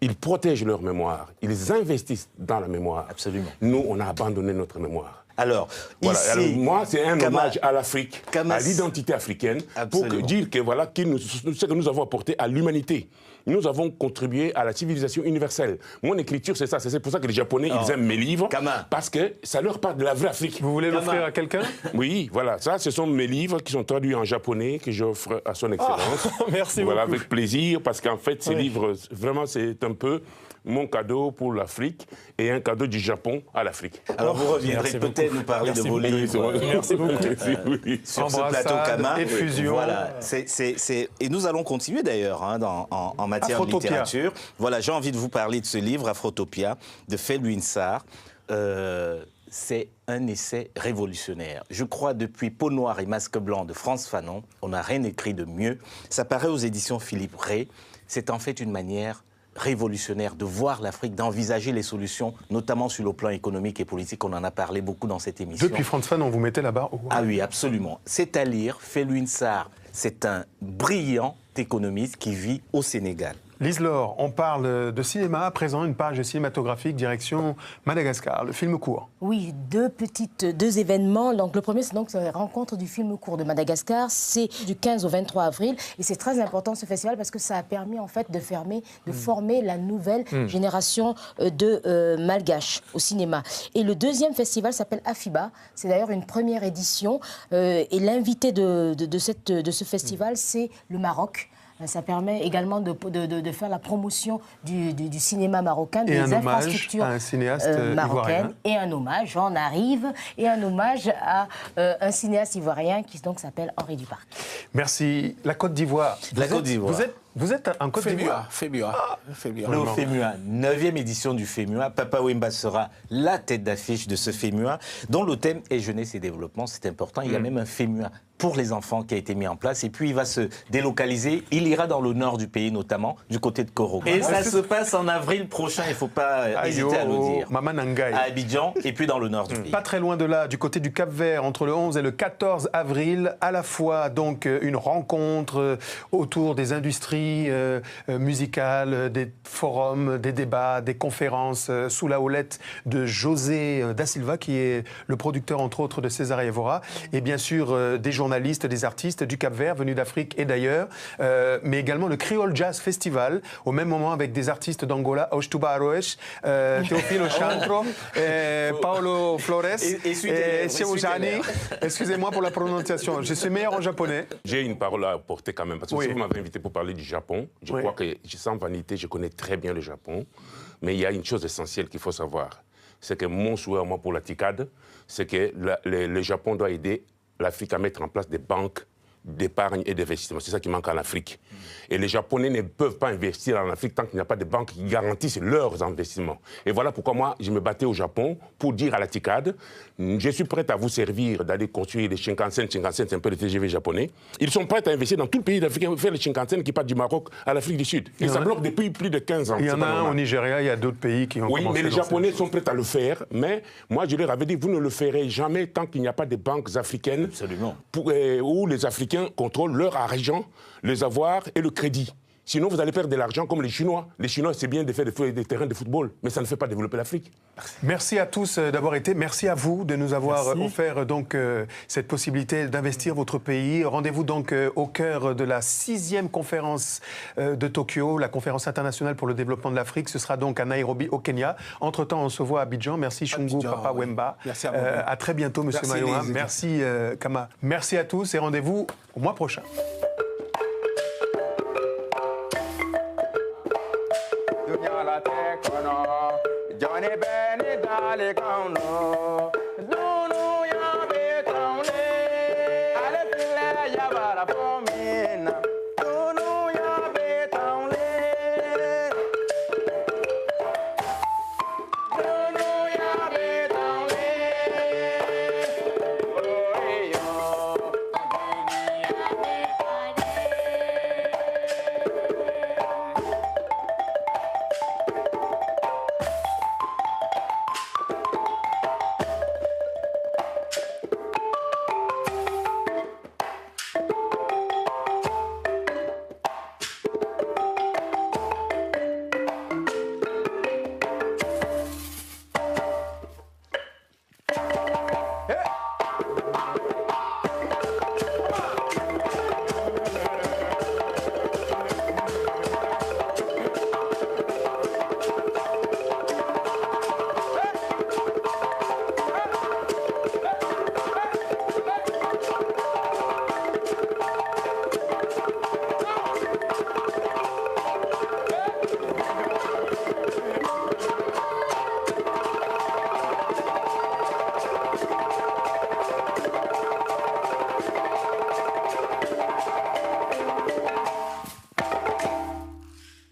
Ils protègent leur mémoire. Ils investissent dans la mémoire. Absolument. Nous, on a abandonné notre mémoire. Alors, voilà. ici, Alors, moi, c'est un hommage à l'Afrique, à l'identité africaine, pour dire que voilà, ce que nous avons apporté à l'humanité. Nous avons contribué à la civilisation universelle. Mon écriture, c'est ça. C'est pour ça que les Japonais, ils aiment mes livres, parce que ça leur parle de la vraie Afrique. Vous voulez l'offrir à quelqu'un? Oui, voilà. Ça, ce sont mes livres qui sont traduits en japonais, que j'offre à son Excellence. Merci voilà, beaucoup. avec plaisir, parce qu'en fait, ces livres, vraiment, c'est un peu mon cadeau pour l'Afrique et un cadeau du Japon à l'Afrique. Alors vous reviendrez peut-être nous parler de vos livres. Merci beaucoup. Sur ce plateau Kama. Effusion. Voilà, et nous allons continuer d'ailleurs en matière de littérature. Voilà, j'ai envie de vous parler de ce livre, Afrotopia, de Felwine Sarr. C'est un essai révolutionnaire. Je crois depuis Peau noire et masque blanc de Frantz Fanon, on n'a rien écrit de mieux. Ça paraît aux éditions Philippe Ray. C'est en fait une manière révolutionnaire de voir l'Afrique, d'envisager les solutions, notamment sur le plan économique et politique. On en a parlé beaucoup dans cette émission. Depuis Frantz Fanon, vous mettez là-bas. Ah oui, absolument. C'est à lire. Felwine Sarr, c'est un brillant économiste qui vit au Sénégal. Lise Laure, on parle de cinéma. À présent, une page cinématographique direction Madagascar, le film court. Oui, deux événements. Donc, le premier, c'est donc la rencontre du film court de Madagascar. C'est du 15 au 23 avril. Et c'est très important, ce festival, parce que ça a permis, en fait, de former la nouvelle génération de Malgaches au cinéma. Et le deuxième festival s'appelle AFIBA. C'est d'ailleurs une première édition. Et l'invité de ce festival, c'est le Maroc. Ça permet également de faire la promotion du cinéma marocain, des infrastructures à un cinéaste marocaines. ivoirien. Et un hommage, j'en arrive, et un hommage à un cinéaste ivoirien qui donc s'appelle Henri Duparc. Merci. La Côte d'Ivoire. La Côte d'Ivoire. Vous êtes en Côte d'Ivoire? FEMUA. Le FEMUA, 9e édition du FEMUA. Papa Wemba sera la tête d'affiche de ce FEMUA, dont le thème est jeunesse et développement. C'est important. Il y a même un FEMUA pour les enfants qui a été mis en place. Et puis, il va se délocaliser. Il ira dans le nord du pays, notamment du côté de Korogo. Et ça se passe en avril prochain. Il ne faut pas hésiter à le dire. Maman Nangaï. À Abidjan et puis dans le nord du pays. Pas très loin de là, du côté du Cap-Vert, entre le 11 et le 14 avril, à la fois donc une rencontre autour des industries musicales, des forums, des débats, des conférences sous la houlette de José Da Silva, qui est le producteur entre autres de César et Evora, et bien sûr des journalistes, des artistes du Cap-Vert venus d'Afrique et d'ailleurs, mais également le Creole Jazz Festival, au même moment avec des artistes d'Angola, Oshtuba Aroesh, Teofilo Chantro, Paolo Flores et Shemujani. Excusez-moi pour la prononciation, je suis meilleur en japonais. J'ai une parole à apporter quand même, parce que si vous m'avez invité pour parler du Japon, je crois que, sans vanité, je connais très bien le Japon, mais il y a une chose essentielle qu'il faut savoir, c'est que mon souhait, moi, pour la TICAD, c'est que le Japon doit aider l'Afrique à mettre en place des banques d'épargne et d'investissement. C'est ça qui manque en Afrique. Et les Japonais ne peuvent pas investir en Afrique tant qu'il n'y a pas de banques qui garantissent leurs investissements. Et voilà pourquoi moi, je me battais au Japon pour dire à la TICAD, je suis prêt à vous servir d'aller construire les Shinkansen. Shinkansen, c'est un peu le TGV japonais. Ils sont prêts à investir dans tout le pays d'Afrique, faire les Shinkansen qui partent du Maroc à l'Afrique du Sud. Et ça bloque depuis plus de 15 ans. Il y en a un au Nigeria, il y a d'autres pays qui ont commencé. Oui, mais les Japonais sont prêts à le faire. Mais moi, je leur avais dit, vous ne le ferez jamais tant qu'il n'y a pas de banques africaines où les Africains contrôlent leur argent, les avoirs et le crédit. Sinon, vous allez perdre de l'argent comme les Chinois. Les Chinois, c'est bien de faire des terrains de football, mais ça ne fait pas développer l'Afrique. Merci à tous d'avoir été. Merci à vous de nous avoir offert donc, cette possibilité d'investir votre pays. Rendez-vous donc au cœur de la 6e conférence de Tokyo, la conférence internationale pour le développement de l'Afrique. Ce sera donc à Nairobi, au Kenya. Entre-temps, on se voit à Abidjan. Merci Shungu, Papa Wemba. Merci à à très bientôt, Monsieur Mayoa. Merci Kama. Merci à tous et rendez-vous au mois prochain. Johnny Benny Dali Kauno, Dunu Yabe Kaune, Ale Pile Yabara for me.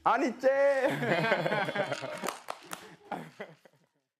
Aniche